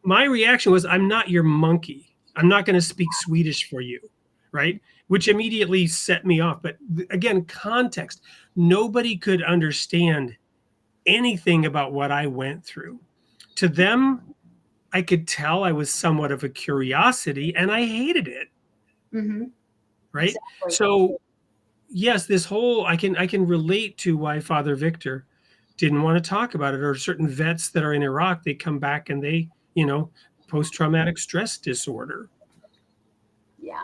my reaction was, I'm not your monkey. I'm not going to speak Swedish for you, right? Which immediately set me off. But again, context. Nobody could understand anything about what I went through. To them, I could tell I was somewhat of a curiosity and I hated it. Mm-hmm. Right? Exactly. So yes, this whole, I can relate to why Father Viktor didn't want to talk about it, or certain vets that are in Iraq, they come back and they, you know, post-traumatic stress disorder. Yeah.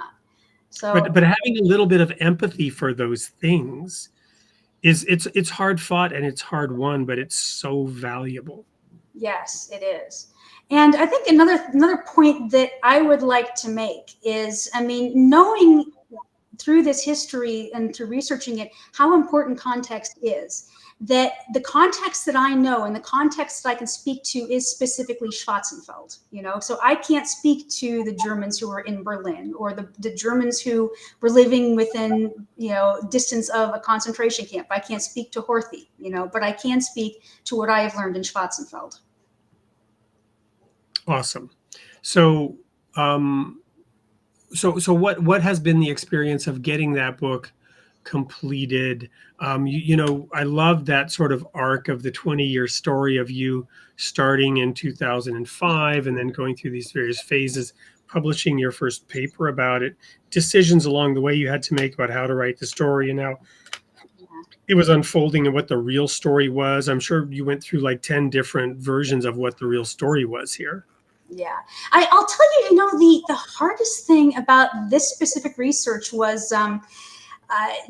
So, but having a little bit of empathy for those things it's hard fought and it's hard won, but it's so valuable. Yes, it is. And I think another point that I would like to make is, I mean, knowing through this history and through researching it, how important context is. That the context that I know and the context that I can speak to is specifically Schwarzenfeld, you know, so I can't speak to the Germans who were in Berlin or the Germans who were living within, you know, distance of a concentration camp. I can't speak to Horthy, you know, but I can speak to what I have learned in Schwarzenfeld. Awesome. So, so what has been the experience of getting that book completed? You know, I love that sort of arc of the 20-year story of you starting in 2005 and then going through these various phases, publishing your first paper about it, decisions along the way you had to make about how to write the story, and now it was unfolding and what the real story was. I'm sure you went through like 10 different versions of what the real story was here. Yeah, I'll tell you, you know, the hardest thing about this specific research was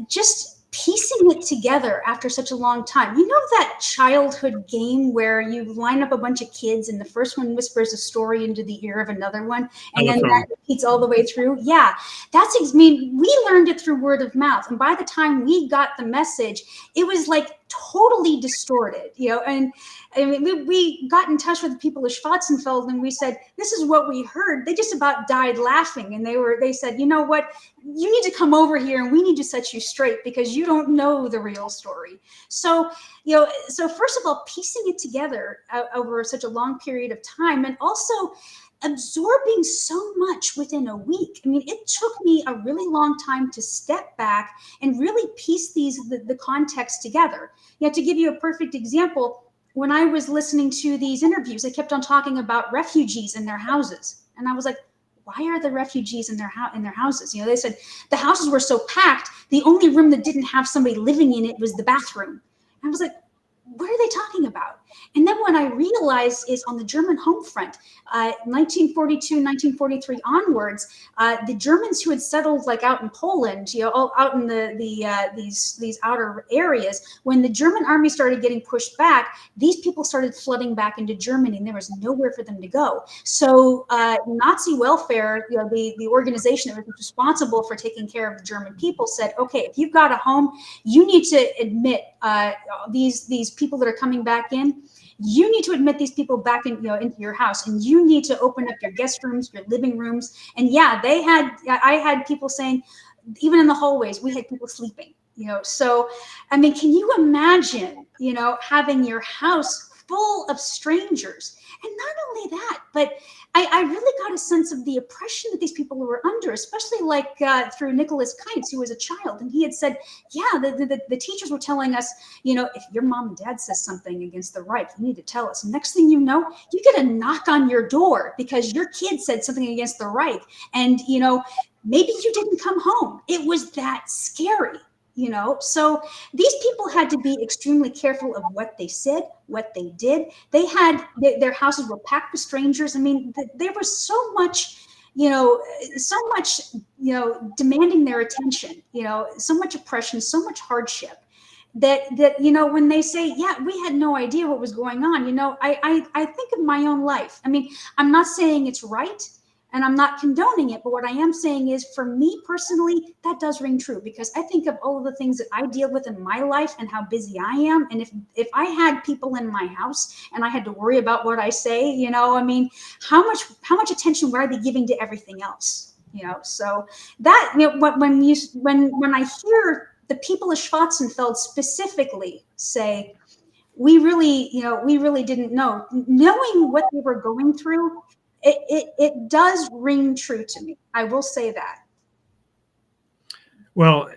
just piecing it together after such a long time. You know that childhood game where you line up a bunch of kids and the first one whispers a story into the ear of another one, and then that repeats all the way through? Yeah, I mean, we learned it through word of mouth. And by the time we got the message, it was like totally distorted, and I mean, we got in touch with the people of Schwarzenfeld and we said, this is what we heard. They just about died laughing. And they said, you know what, you need to come over here and we need to set you straight because you don't know the real story. So, so first of all, piecing it together over such a long period of time, and also absorbing so much within a week. I mean, it took me a really long time to step back and really piece the context together. To give you a perfect example, when I was listening to these interviews, they kept on talking about refugees in their houses. And I was like, why are the refugees in their houses? They said the houses were so packed, the only room that didn't have somebody living in it was the bathroom. And I was like, what are they talking about? And then what I realized is on the German home front, 1942, 1943 onwards, the Germans who had settled like out in Poland, out in these outer areas, when the German army started getting pushed back, these people started flooding back into Germany, and there was nowhere for them to go. So Nazi welfare, the organization that was responsible for taking care of the German people, said, okay, if you've got a home, you need to admit these people that are coming back in. You need to admit these people back into your house, and you need to open up your guest rooms, your living rooms. And yeah, I had people saying, even in the hallways, we had people sleeping, So, I mean, can you imagine, having your house full of strangers? And not only that, but I really got a sense of the oppression that these people were under, especially like through Nicholas Kites, who was a child. And he had said, yeah, the teachers were telling us, if your mom and dad says something against the Reich, you need to tell us. Next thing you know, you get a knock on your door because your kid said something against the Reich. And, maybe you didn't come home. It was that scary. So these people had to be extremely careful of what they said, what they did. They had their houses were packed with strangers. I mean, there was so much, demanding their attention, so much oppression, so much hardship that when they say, yeah, we had no idea what was going on, I think of my own life. I mean, I'm not saying it's right, and I'm not condoning it, but what I am saying is, for me personally, that does ring true, because I think of all of the things that I deal with in my life and how busy I am. And if I had people in my house and I had to worry about what I say, I mean, how much attention would I be giving to everything else? So that, when I hear the people of Schwarzenfeld specifically say, we really didn't know, knowing what they were going through, it does ring true to me. I will say that. Well,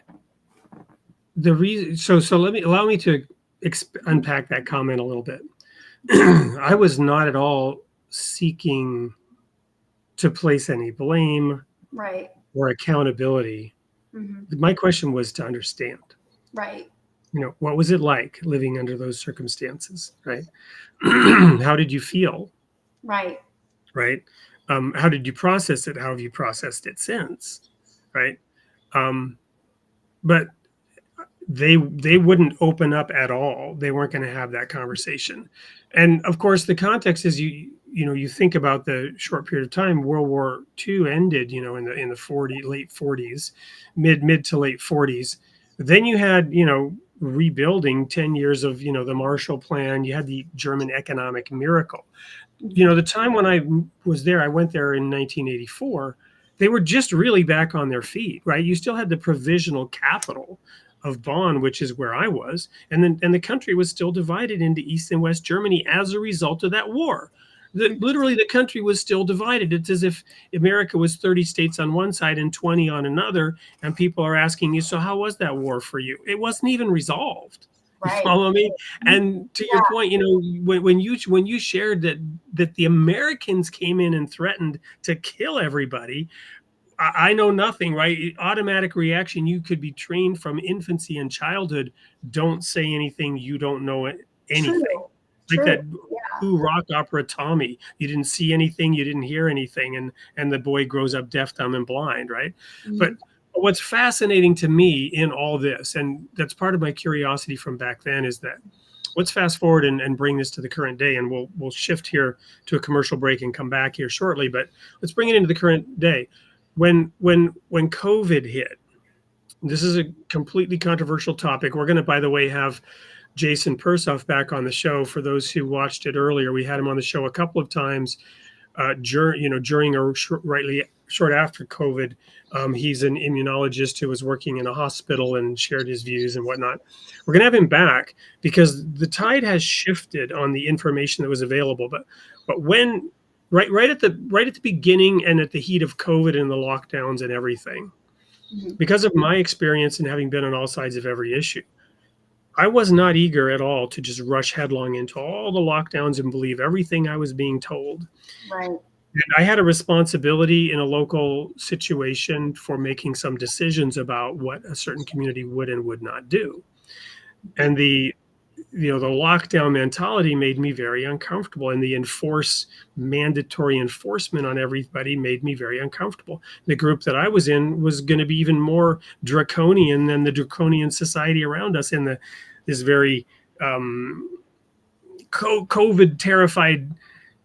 the reason, so allow me to unpack that comment a little bit. I was not at all seeking to place any blame, right, or accountability. Mm-hmm. My question was to understand, right, what was it like living under those circumstances, right? How did you feel, right? How did you process it? How have you processed it since, right? But they wouldn't open up at all. They weren't going to have that conversation. And of course, the context is you think about the short period of time. World War II ended, in the late 40s, mid to late 40s. Then you had, rebuilding 10 years of, the Marshall Plan. You had the German economic miracle. The time when I was there, I went there in 1984. They were just really back on their feet, right? You still had the provisional capital of Bonn, which is where I was, and the country was still divided into East and West Germany as a result of that war. Literally, the country was still divided. It's as if America was 30 states on one side and 20 on another, and people are asking you, so how was that war for you? It wasn't even resolved. Right. You follow me? And to your point, when you shared that the Americans came in and threatened to kill everybody, I know nothing, right? Automatic reaction. You could be trained from infancy and childhood. Don't say anything you don't know anything. True. Like that rock opera Tommy. You didn't see anything, you didn't hear anything, and the boy grows up deaf, dumb, and blind, right? Mm-hmm. But what's fascinating to me in all this, and that's part of my curiosity from back then, is that let's fast forward and bring this to the current day, and we'll shift here to a commercial break and come back here shortly. But let's bring it into the current day. When COVID hit, this is a completely controversial topic. We're going to, by the way, have Jason Persoff back on the show. For those who watched it earlier, we had him on the show a couple of times during or short after COVID. He's an immunologist who was working in a hospital and shared his views and whatnot. We're going to have him back because the tide has shifted on the information that was available. But when right at the beginning and at the heat of COVID and the lockdowns and everything, because of my experience and having been on all sides of every issue, I was not eager at all to just rush headlong into all the lockdowns and believe everything I was being told. Right. And I had a responsibility in a local situation for making some decisions about what a certain community would and would not do. And the lockdown mentality made me very uncomfortable, and the mandatory enforcement on everybody made me very uncomfortable. The group that I was in was going to be even more draconian than the draconian society around us in this very COVID terrified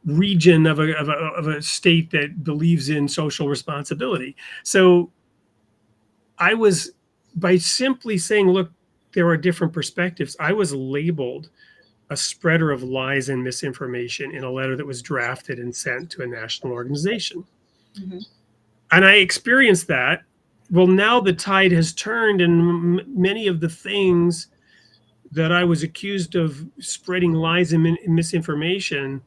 region of a state that believes in social responsibility. So I was, by simply saying, look, there are different perspectives, I was labeled a spreader of lies and misinformation in a letter that was drafted and sent to a national organization. Mm-hmm. And I experienced that. Well, now the tide has turned, and many of the things that I was accused of spreading lies and misinformation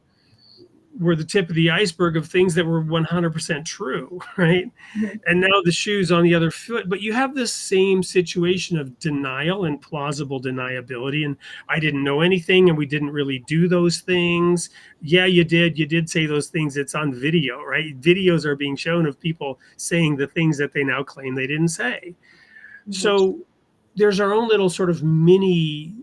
were the tip of the iceberg of things that were 100% true, right? Mm-hmm. And now the shoe's on the other foot. But you have this same situation of denial and plausible deniability. And I didn't know anything, and we didn't really do those things. Yeah, you did. You did say those things. It's on video, right? Videos are being shown of people saying the things that they now claim they didn't say. Mm-hmm. So there's our own little sort of mini...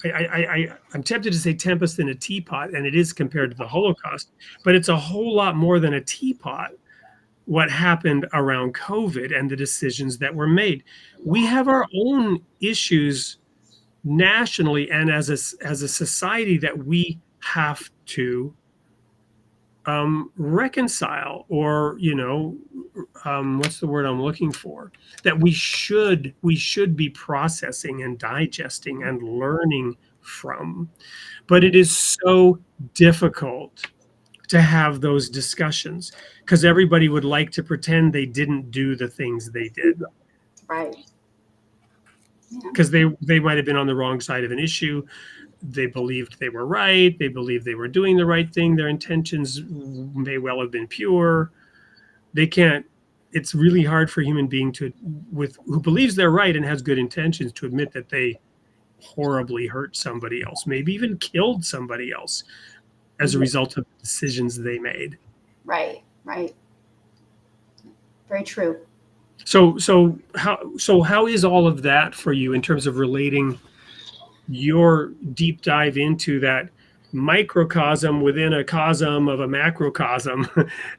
I'm tempted to say tempest in a teapot, and it is compared to the Holocaust, but it's a whole lot more than a teapot, what happened around COVID and the decisions that were made. We have our own issues nationally and as a society that we have to reconcile, or, what's the word I'm looking for? That we should be processing and digesting and learning from. But it is so difficult to have those discussions because everybody would like to pretend they didn't do the things they did. Right. Because they might have been on the wrong side of an issue. They believed they were right. They believed they were doing the right thing. Their intentions may well have been pure. It's really hard for a human being who believes they're right and has good intentions to admit that they horribly hurt somebody else, maybe even killed somebody else as a result of the decisions they made. Right. Very true. So how is all of that for you in terms of relating your deep dive into that microcosm within a cosm of a macrocosm,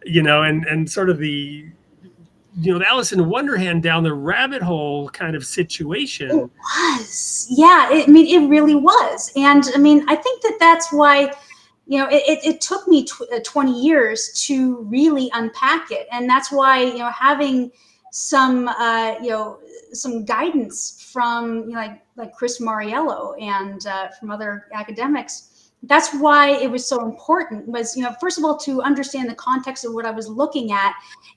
and sort of the Alice in Wonderland down the rabbit hole kind of situation? It was, yeah. It really was, and I think that's why, it took me 20 years to really unpack it, and that's why having some guidance from like Chris Mariello and from other academics. That's why it was so important, was first of all to understand the context of what I was looking at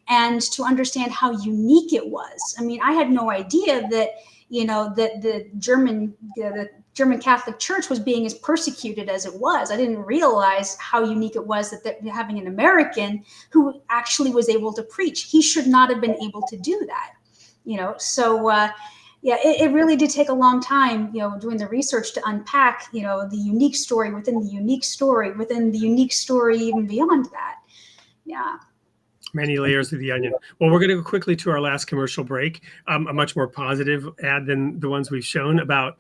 and to understand how unique it was. I had no idea that that the German Catholic Church was being as persecuted as it was. I didn't realize how unique it was that having an American who actually was able to preach. He should not have been able to do that. Yeah, it really did take a long time, doing the research to unpack, the unique story within the unique story within the unique story, even beyond that. Yeah. Many layers of the onion. Well, we're going to go quickly to our last commercial break. A much more positive ad than the ones we've shown about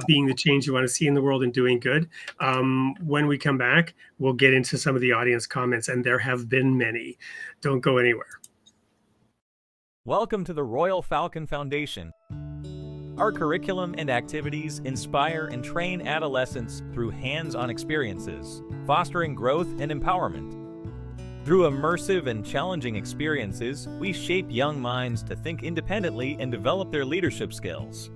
being the change you want to see in the world and doing good. When we come back, we'll get into some of the audience comments, and there have been many. Don't go anywhere. Welcome to the Royal Falcon Foundation. Our curriculum and activities inspire and train adolescents through hands-on experiences, fostering growth and empowerment. Through immersive and challenging experiences, we shape young minds to think independently and develop their leadership skills.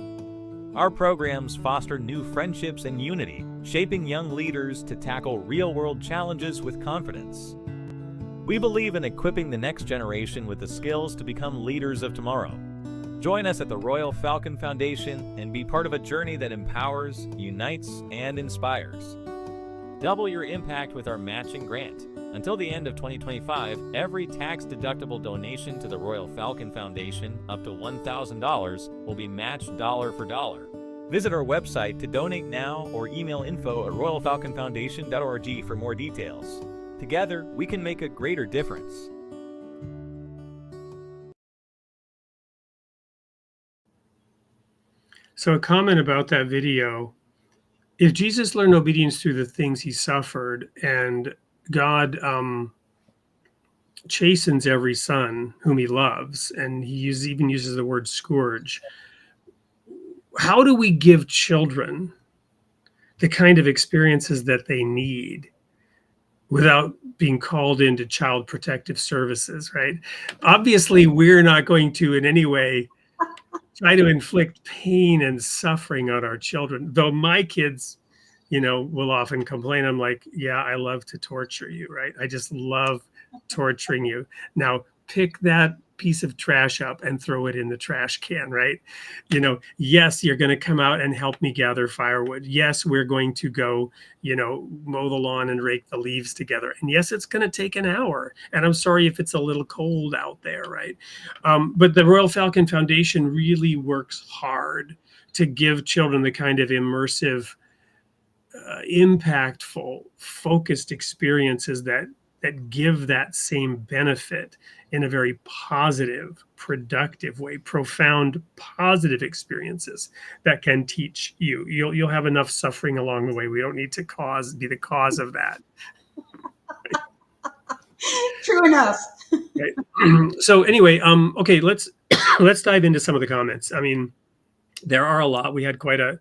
Our programs foster new friendships and unity, shaping young leaders to tackle real-world challenges with confidence. We believe in equipping the next generation with the skills to become leaders of tomorrow. Join us at the Royal Falcon Foundation and be part of a journey that empowers, unites, and inspires. Double your impact with our matching grant. Until the end of 2025, every tax-deductible donation to the Royal Falcon Foundation, up to $1,000, will be matched dollar for dollar. Visit our website to donate now or email info@royalfalconfoundation.org for more details. Together, we can make a greater difference. So a comment about that video: if Jesus learned obedience through the things he suffered, and God chastens every son whom he loves, and he even uses the word scourge, how do we give children the kind of experiences that they need without being called into child protective services, right? Obviously, we're not going to in any way try to inflict pain and suffering on our children, though my kids, will often complain. I'm like, yeah, I love to torture you, right? I just love torturing you. Now pick that piece of trash up and throw it in the trash can, right? Yes, you're going to come out and help me gather firewood. Yes, we're going to go, mow the lawn and rake the leaves together. And yes, it's going to take an hour. And I'm sorry if it's a little cold out there, right? But the Royal Falcon Foundation really works hard to give children the kind of immersive, impactful, focused experiences that give that same benefit in a very positive, productive way, profound, positive experiences that can teach you. You'll have enough suffering along the way. We don't need to be the cause of that. True enough. Right. So anyway, okay, let's dive into some of the comments. I mean, there are a lot. We had quite a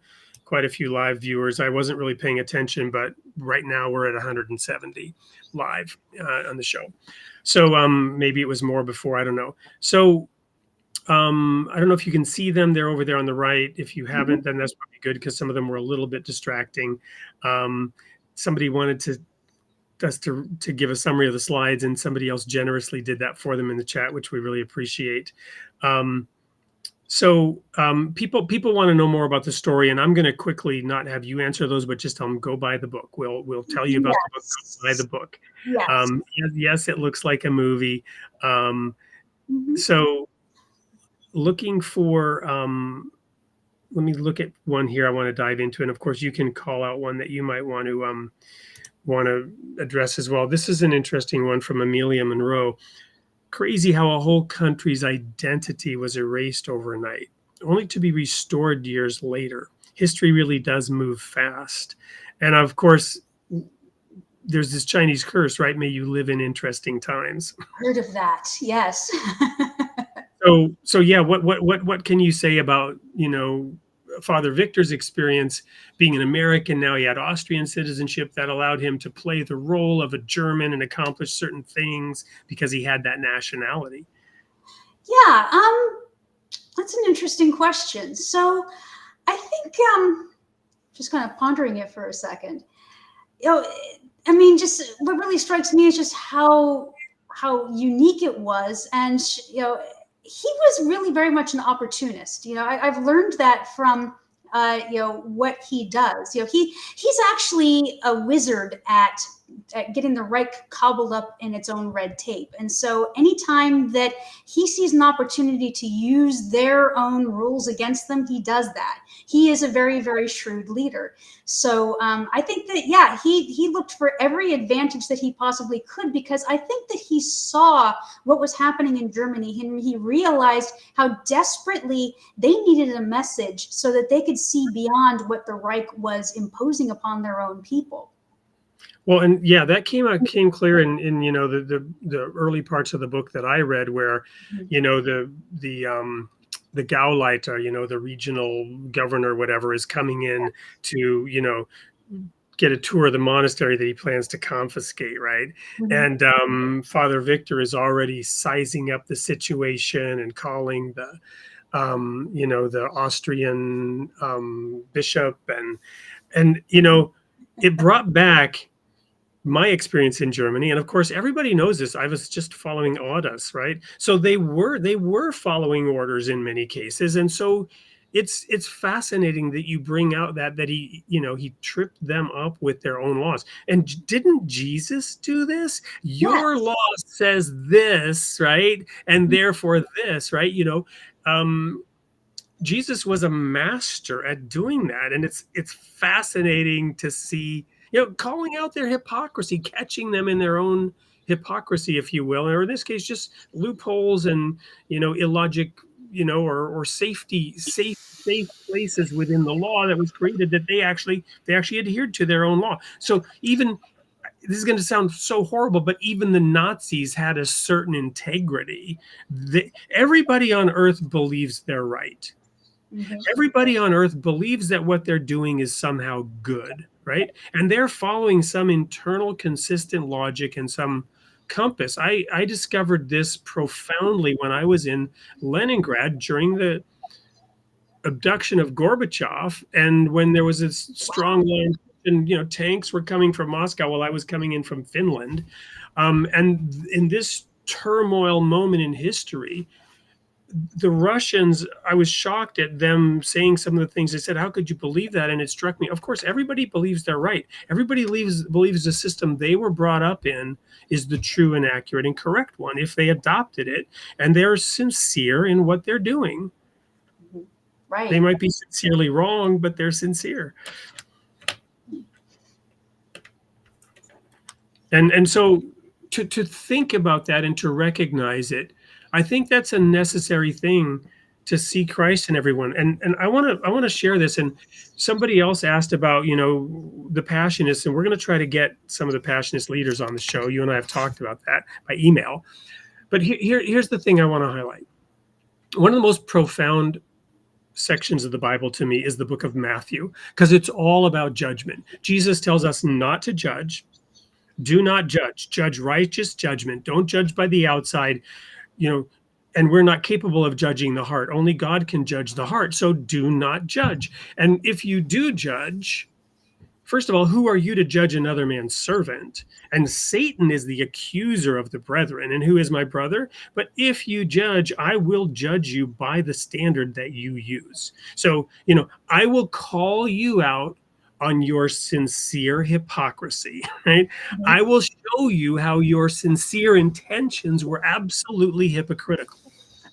few live viewers. I wasn't really paying attention, but right now we're at 170 live on the show. So maybe it was more before, I don't know. So I don't know if you can see them. They're over there on the right. If you haven't, then that's probably good, because some of them were a little bit distracting. Somebody wanted us to give a summary of the slides, and somebody else generously did that for them in the chat, which we really appreciate. So people want to know more about the story, and I'm going to quickly not have you answer those, but just tell them, go buy the book. We'll tell you about the book. Go buy the book. Yes. Yes, it looks like a movie. So looking for, let me look at one here I want to dive into, and of course you can call out one that you might want to address as well. This is an interesting one from Amelia Monroe. Crazy how a whole country's identity was erased overnight, only to be restored years later. History really does move fast. And of course, there's this Chinese curse, right? May you live in interesting times. Heard of that, yes. So yeah, what can you say about, Father Viktor's experience being an American? Now he had Austrian citizenship that allowed him to play the role of a German and accomplish certain things because he had that nationality. Yeah, that's an interesting question. So I think, just kind of pondering it for a second, I mean, just what really strikes me is just how unique it was. And, he was really very much an opportunist. I've learned that from, what he does. He's actually a wizard at getting the Reich cobbled up in its own red tape. And so anytime that he sees an opportunity to use their own rules against them, he does that. He is a very, very shrewd leader. So I think that, yeah, he looked for every advantage that he possibly could, because I think that he saw what was happening in Germany, and he realized how desperately they needed a message so that they could see beyond what the Reich was imposing upon their own people. Well, and yeah, that came clear in the early parts of the book that I read, where the Gauleiter, the regional governor, whatever, is coming in to get a tour of the monastery that he plans to confiscate, right? And Father Viktor is already sizing up the situation and calling the Austrian bishop, and it brought back my experience in Germany. And of course, everybody knows this. I was just following orders, right? So they were following orders in many cases. And so it's fascinating that you bring out that he tripped them up with their own laws. And didn't Jesus do this? Your law says this, right? And therefore this, right? Jesus was a master at doing that. And it's fascinating to see, calling out their hypocrisy, catching them in their own hypocrisy, if you will, or in this case, just loopholes and, illogic, or safe places within the law that was created that they actually adhered to their own law. So even, this is going to sound so horrible, but even the Nazis had a certain integrity. Everybody on earth believes they're right. Mm-hmm. Everybody on earth believes that what they're doing is somehow good, right? And they're following some internal consistent logic and some compass. I discovered this profoundly when I was in Leningrad during the abduction of Gorbachev, and when there was this strong line and tanks were coming from Moscow while I was coming in from Finland, and in this turmoil moment in history, the Russians, I was shocked at them saying some of the things they said. How could you believe that? And it struck me, of course, everybody believes they're right. Everybody believes the system they were brought up in is the true and accurate and correct one if they adopted it and they're sincere in what they're doing. Right. They might be sincerely wrong, but they're sincere. And so to think about that and to recognize it, I think that's a necessary thing to see Christ in everyone. And I want to share this. And somebody else asked about, the Passionists, and we're going to try to get some of the Passionist leaders on the show. You and I have talked about that by email. But here's the thing I want to highlight. One of the most profound sections of the Bible to me is the book of Matthew, because it's all about judgment. Jesus tells us not to judge. Do not judge. Judge righteous judgment. Don't judge by the outside. And we're not capable of judging the heart. Only God can judge the heart. So do not judge. And if you do judge, first of all, who are you to judge another man's servant? And Satan is the accuser of the brethren. And who is my brother? But if you judge, I will judge you by the standard that you use. So, I will call you out on your sincere hypocrisy, right? Mm-hmm. I will show you how your sincere intentions were absolutely hypocritical,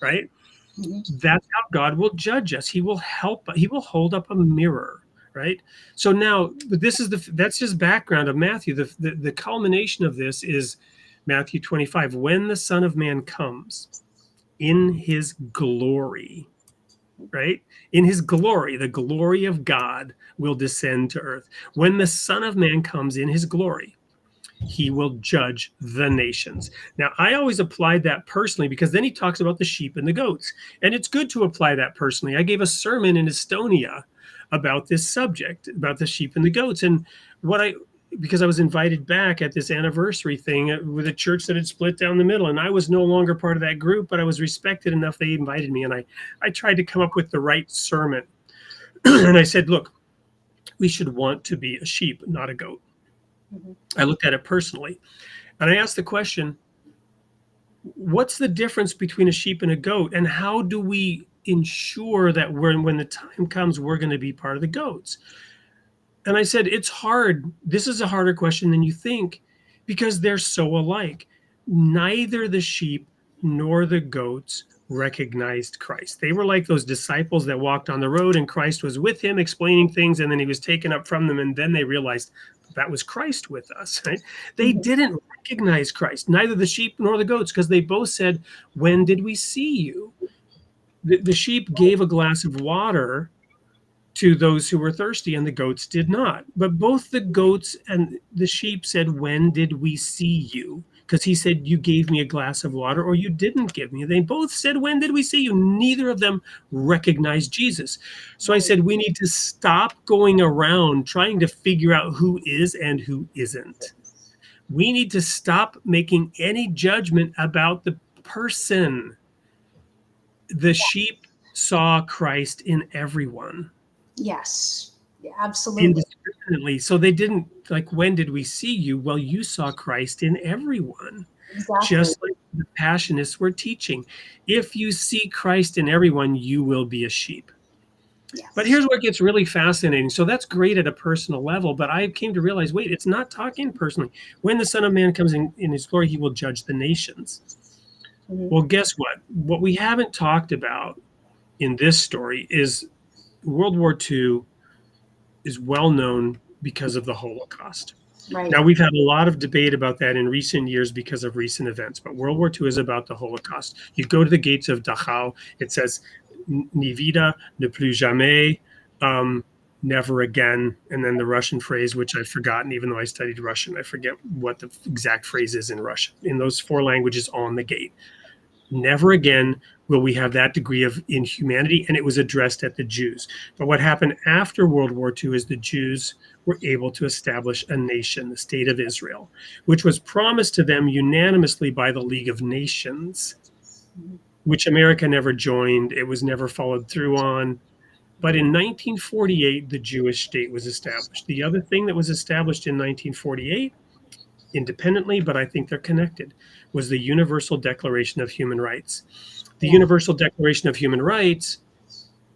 right? Mm-hmm. That's how God will judge us. He will hold up a mirror, right? So now, that's just background of Matthew. The culmination of this is Matthew 25. When the Son of Man comes in his glory, right? In his glory, the glory of God will descend to earth. When the Son of Man comes in his glory, he will judge the nations. Now, I always applied that personally because then he talks about the sheep and the goats. And it's good to apply that personally. I gave a sermon in Estonia about this subject, about the sheep and the goats. And because I was invited back at this anniversary thing with a church that had split down the middle, and I was no longer part of that group, but I was respected enough they invited me, and I tried to come up with the right sermon. And I said, look, we should want to be a sheep, not a goat. Mm-hmm. I looked at it personally, and I asked the question, what's the difference between a sheep and a goat, and how do we ensure that when the time comes, we're going to be part of the goats? And I said, it's hard. This is a harder question than you think because they're so alike. Neither the sheep nor the goats recognized Christ. They were like those disciples that walked on the road and Christ was with him explaining things, and then he was taken up from them, and then they realized that was Christ with us, right? They didn't recognize Christ, neither the sheep nor the goats, because they both said, when did we see you? The sheep gave a glass of water to those who were thirsty, and the goats did not. But both the goats and the sheep said, when did we see you? Because he said, you gave me a glass of water or you didn't give me. They both said, when did we see you? Neither of them recognized Jesus. So I said, we need to stop going around trying to figure out who is and who isn't. We need to stop making any judgment about the person. The sheep saw Christ in everyone. Yes. Yeah, absolutely. Indiscriminately. So they didn't like, when did we see you? Well, you saw Christ in everyone. Exactly. Just like the Passionists were teaching. If you see Christ in everyone, you will be a sheep. Yes. But here's what gets really fascinating. So that's great at a personal level, but I came to realize, wait, it's not talking personally. When the Son of Man comes in his glory, he will judge the nations. Mhm. Well, guess what? What we haven't talked about in this story is World War II is well known because of the Holocaust. Right. Now, we've had a lot of debate about that in recent years because of recent events, but World War II is about the Holocaust. You go to the gates of Dachau, it says, ni vida, ne plus jamais, never again. And then the Russian phrase, which I've forgotten, even though I studied Russian, I forget what the exact phrase is in Russian, in those 4 languages on the gate. Never again will we have that degree of inhumanity, and it was addressed at the Jews. But what happened after World War II is the Jews were able to establish a nation, the State of Israel, which was promised to them unanimously by the League of Nations, which America never joined. It was never followed through on. But in 1948, the Jewish state was established. The other thing that was established in 1948, independently, but I think they're connected, was the Universal Declaration of Human Rights. The Universal Declaration of Human Rights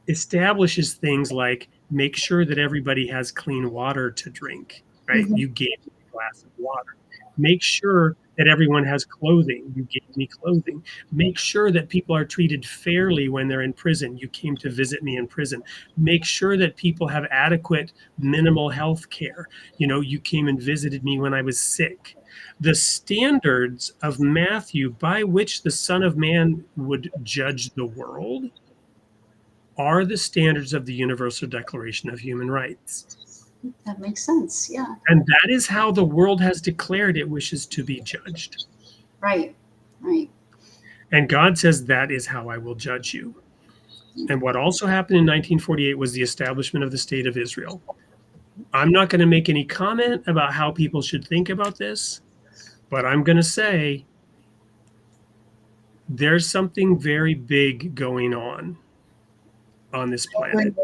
establishes things like make sure that everybody has clean water to drink, right? Mhm. You gave me a glass of water. Make sure that everyone has clothing. You gave me clothing. Make sure that people are treated fairly when they're in prison. You came to visit me in prison. Make sure that people have adequate minimal health care. You came and visited me when I was sick. The standards of Matthew by which the Son of Man would judge the world are the standards of the Universal Declaration of Human Rights. That makes sense. Yeah. And that is how the world has declared it wishes to be judged. Right. Right. And God says, that is how I will judge you. And what also happened in 1948 was the establishment of the State of Israel. I'm not going to make any comment about how people should think about this, but I'm going to say there's something very big going on this planet.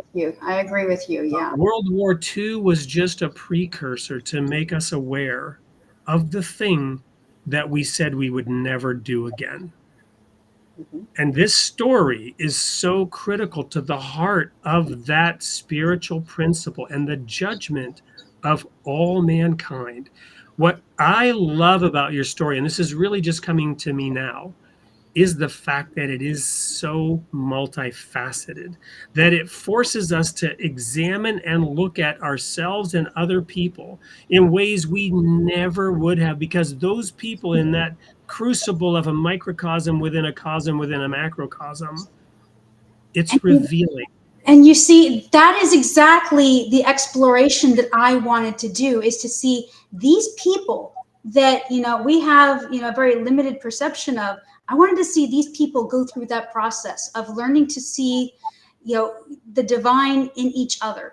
I agree with you. Yeah. World War II was just a precursor to make us aware of the thing that we said we would never do again. Mhm. And this story is so critical to the heart of that spiritual principle and the judgment of all mankind. What I love about your story, and this is really just coming to me now, is the fact that it is so multifaceted, that it forces us to examine and look at ourselves and other people in ways we never would have, because those people in that crucible of a microcosm within a macrocosm, it's revealing. And you see, that is exactly the exploration that I wanted to do, is to see these people that, we have, a very limited perception of. I wanted to see these people go through that process of learning to see, the divine in each other.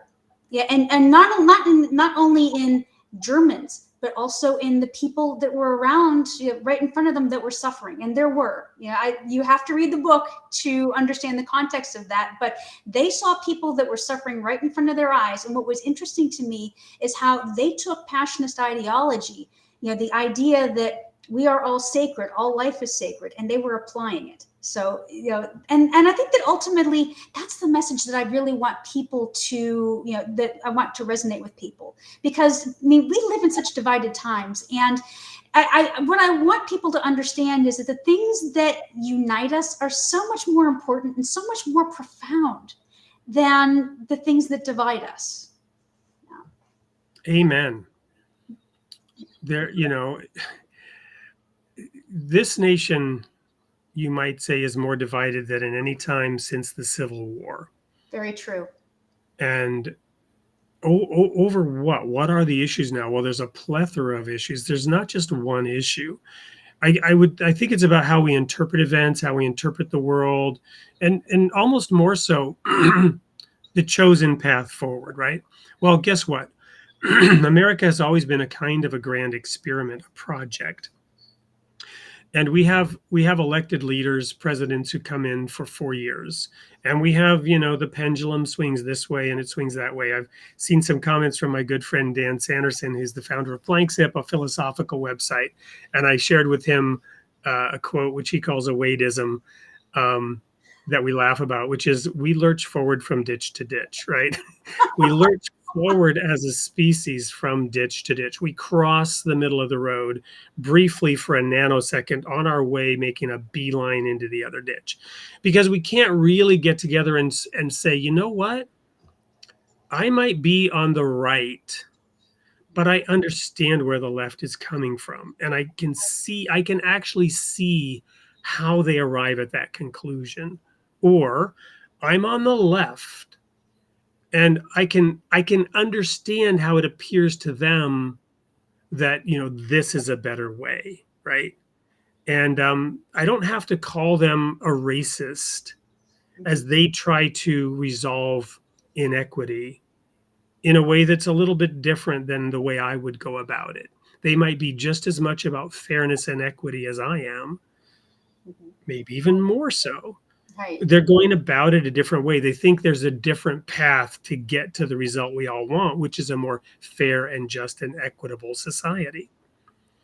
Yeah. And not only in Germans, but also in the people that were around, right in front of them, that were suffering. And there were, you have to read the book to understand the context of that. But they saw people that were suffering right in front of their eyes. And what was interesting to me is how they took Passionist ideology, the idea that we are all sacred, all life is sacred, and they were applying it. So, and I think that ultimately that's the message that I really want people to, that I want to resonate with people, because we live in such divided times. And what I want people to understand is that the things that unite us are so much more important and so much more profound than the things that divide us. Yeah. Amen. This nation, you might say, is more divided than at any time since the Civil War. Very true. And over what? What are the issues now? Well, there's a plethora of issues. There's not just one issue. I think it's about how we interpret events, how we interpret the world, and almost more so the chosen path forward, right? Well, guess what? America has always been a kind of a grand experiment, a project. And we have elected leaders, presidents who come in for 4 years, and we have, the pendulum swings this way and it swings that way. I've seen some comments from my good friend Dan Sanderson, who's the founder of Blank Zip, a philosophical website, and I shared with him a quote which he calls a Wadeism, that we laugh about, which is, we lurch forward from ditch to ditch, right? We lurch forward as a species from ditch to ditch. We cross the middle of the road briefly for a nanosecond on our way, making a beeline into the other ditch, because we can't really get together and say, you know what? I might be on the right, but I understand where the left is coming from. And I can actually see how they arrive at that conclusion. Or I'm on the left, and I can understand how it appears to them that, this is a better way, right? And I don't have to call them a racist as they try to resolve inequity in a way that's a little bit different than the way I would go about it. They might be just as much about fairness and equity as I am, maybe even more so. Right. They're going about it a different way. They think there's a different path to get to the result we all want, which is a more fair and just and equitable society.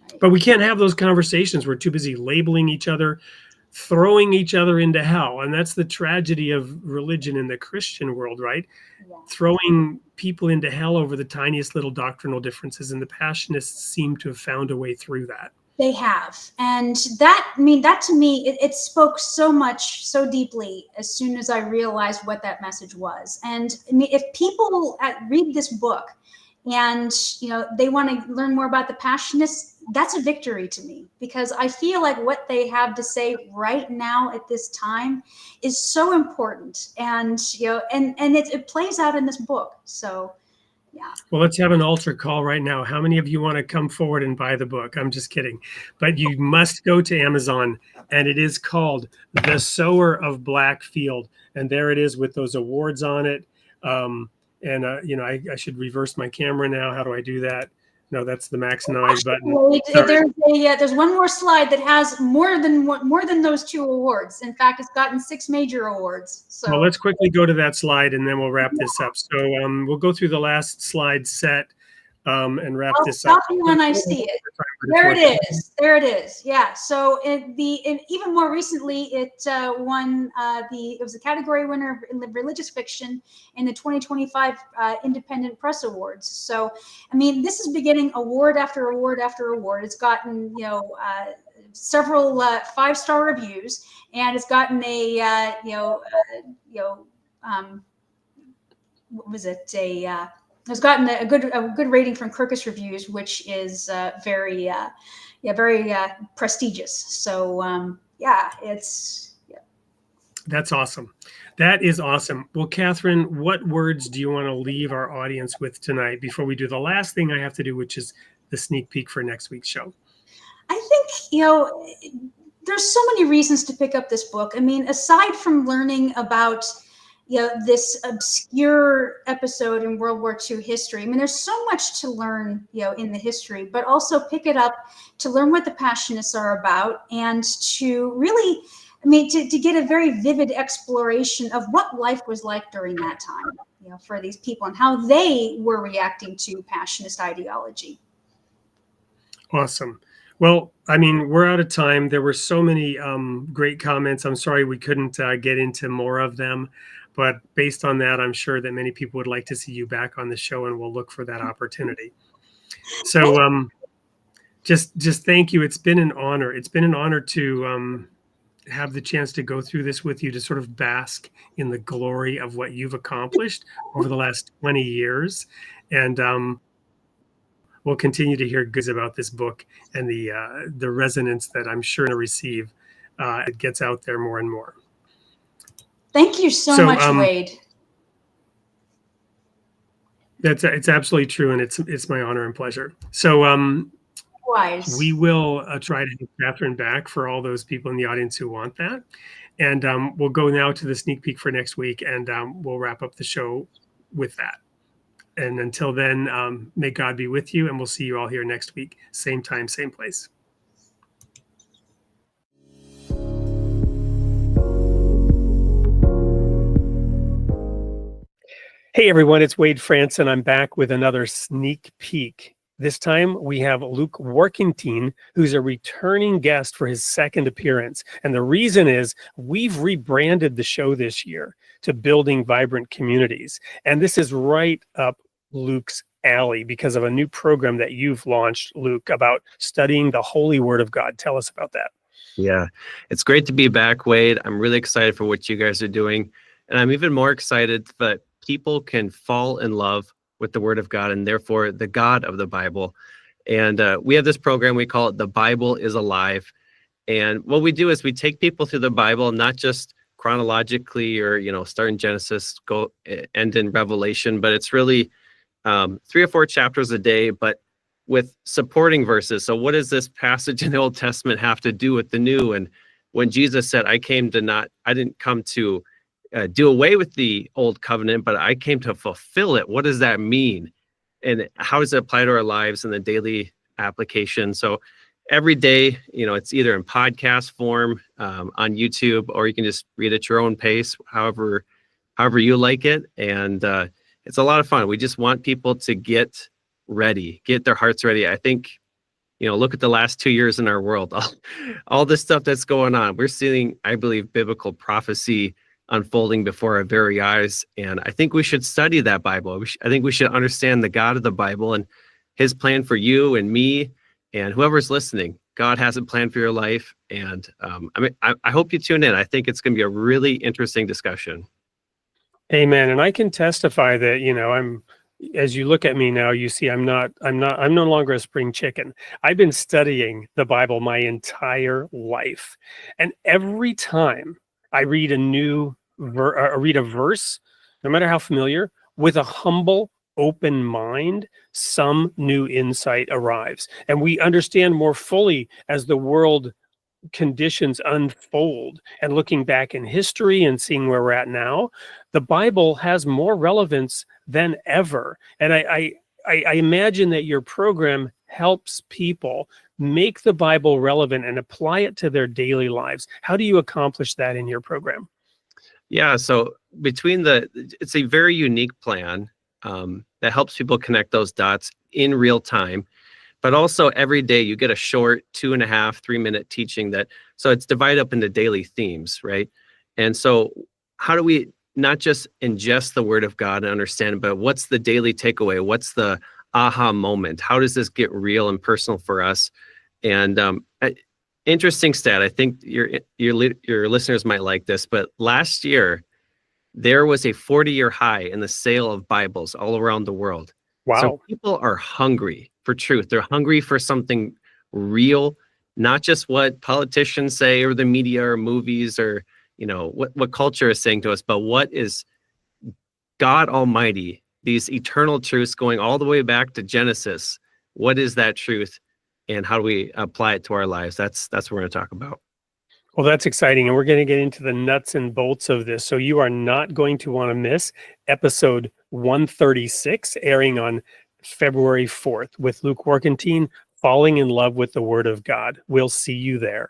Right. But we can't have those conversations. We're too busy labeling each other, throwing each other into hell. And that's the tragedy of religion in the Christian world, right? Yeah. Throwing people into hell over the tiniest little doctrinal differences. And the Passionists seem to have found a way through that. They have. And that to me, it spoke so much, so deeply as soon as I realized what that message was. And if people read this book and, they want to learn more about the Passionists, that's a victory to me, because I feel like what they have to say right now at this time is so important. And, it plays out in this book. So, yeah. Well, let's have an altar call right now. How many of you want to come forward and buy the book? I'm just kidding. But you must go to Amazon, and it is called The Sower of Black Field. And there it is with those awards on it. I should reverse my camera now. How do I do that? No, that's the maximize button. There's one more slide that has more than those 2 awards. In fact, it's gotten 6 major awards. So well, let's quickly go to that slide, and then we'll wrap this up. So we'll go through the last slide set and wrap this up. I'll stop you when I see it. There it is. Yeah. So even more recently, it won it was a category winner in the religious fiction in the 2025 Independent Press Awards. So, this is beginning award after award after award. It's gotten several 5-star reviews, and it's gotten it's gotten a good rating from Kirkus Reviews, which is very prestigious. So That's awesome. That is awesome. Well, Katherine, what words do you want to leave our audience with tonight before we do the last thing I have to do, which is the sneak peek for next week's show? I think there's so many reasons to pick up this book. Aside from learning about this obscure episode in World War II history. There's so much to learn, in the history, but also pick it up to learn what the Passionists are about, and to really, to get a very vivid exploration of what life was like during that time, for these people and how they were reacting to Passionist ideology. Awesome. Well, we're out of time. There were so many great comments. I'm sorry we couldn't get into more of them. But based on that, I'm sure that many people would like to see you back on the show, and we'll look for that opportunity. So just thank you. It's been an honor. It's been an honor to have the chance to go through this with you, to sort of bask in the glory of what you've accomplished over the last 20 years. And we'll continue to hear good about this book and the resonance that I'm sure to receive. It gets out there more and more. Thank you so much, Wade. It's absolutely true, and it's my honor and pleasure. So we will try to get Katherine back for all those people in the audience who want that, and we'll go now to the sneak peek for next week, and we'll wrap up the show with that. And until then, may God be with you, and we'll see you all here next week, same time, same place. Hey everyone, it's Wade Franson. I'm back with another sneak peek. This time we have Luke Warkentine, who's a returning guest for his second appearance. And the reason is we've rebranded the show this year to Building Vibrant Communities. And this is right up Luke's alley because of a new program that you've launched, Luke, about studying the Holy Word of God. Tell us about that. Yeah, it's great to be back, Wade. I'm really excited for what you guys are doing. And I'm even more excited that people can fall in love with the Word of God and therefore the God of the Bible. And we have this program, we call it The Bible is Alive. And what we do is we take people through the Bible, not just chronologically or, start in Genesis, go end in Revelation, but it's really 3 or 4 chapters a day, but with supporting verses. So what does this passage in the Old Testament have to do with the New? And when Jesus said, I didn't come to do away with the old covenant, but I came to fulfill it. What does that mean? And how does it apply to our lives in the daily application? So every day, it's either in podcast form on YouTube, or you can just read at your own pace, however you like it. And it's a lot of fun. We just want people to get ready, get their hearts ready. I think, look at the last 2 years in our world, all this stuff that's going on. We're seeing, I believe, biblical prophecy unfolding before our very eyes. And I think we should study that Bible. I think we should understand the God of the Bible and his plan for you and me and whoever's listening. God has a plan for your life. And I hope you tune in. I think it's going to be a really interesting discussion. Amen. And I can testify that, as you look at me now, you see, I'm no longer a spring chicken. I've been studying the Bible my entire life. And every time I read a verse, no matter how familiar, with a humble, open mind, some new insight arrives. And we understand more fully as the world conditions unfold. And looking back in history and seeing where we're at now, the Bible has more relevance than ever. And I imagine that your program helps people make the Bible relevant and apply it to their daily lives. How do you accomplish that in your program? Yeah, so it's a very unique plan that helps people connect those dots in real time, but also every day you get a short 2.5, 3-minute teaching so it's divided up into daily themes, right? And so how do we not just ingest the Word of God and understand it, but what's the daily takeaway? What's the aha moment? How does this get real and personal for us? And interesting stat, I think your listeners might like this, but last year there was a 40-year high in the sale of Bibles all around the world. Wow. So people are hungry for truth. They're hungry for something real, not just what politicians say or the media or movies or what culture is saying to us, but what is God Almighty, these eternal truths going all the way back to Genesis. What is that truth? And how do we apply it to our lives? That's what we're going to talk about. Well, that's exciting. And we're going to get into the nuts and bolts of this. So you are not going to want to miss episode 136, airing on February 4th with Luke Warkentine, Falling in Love with the Word of God. We'll see you there.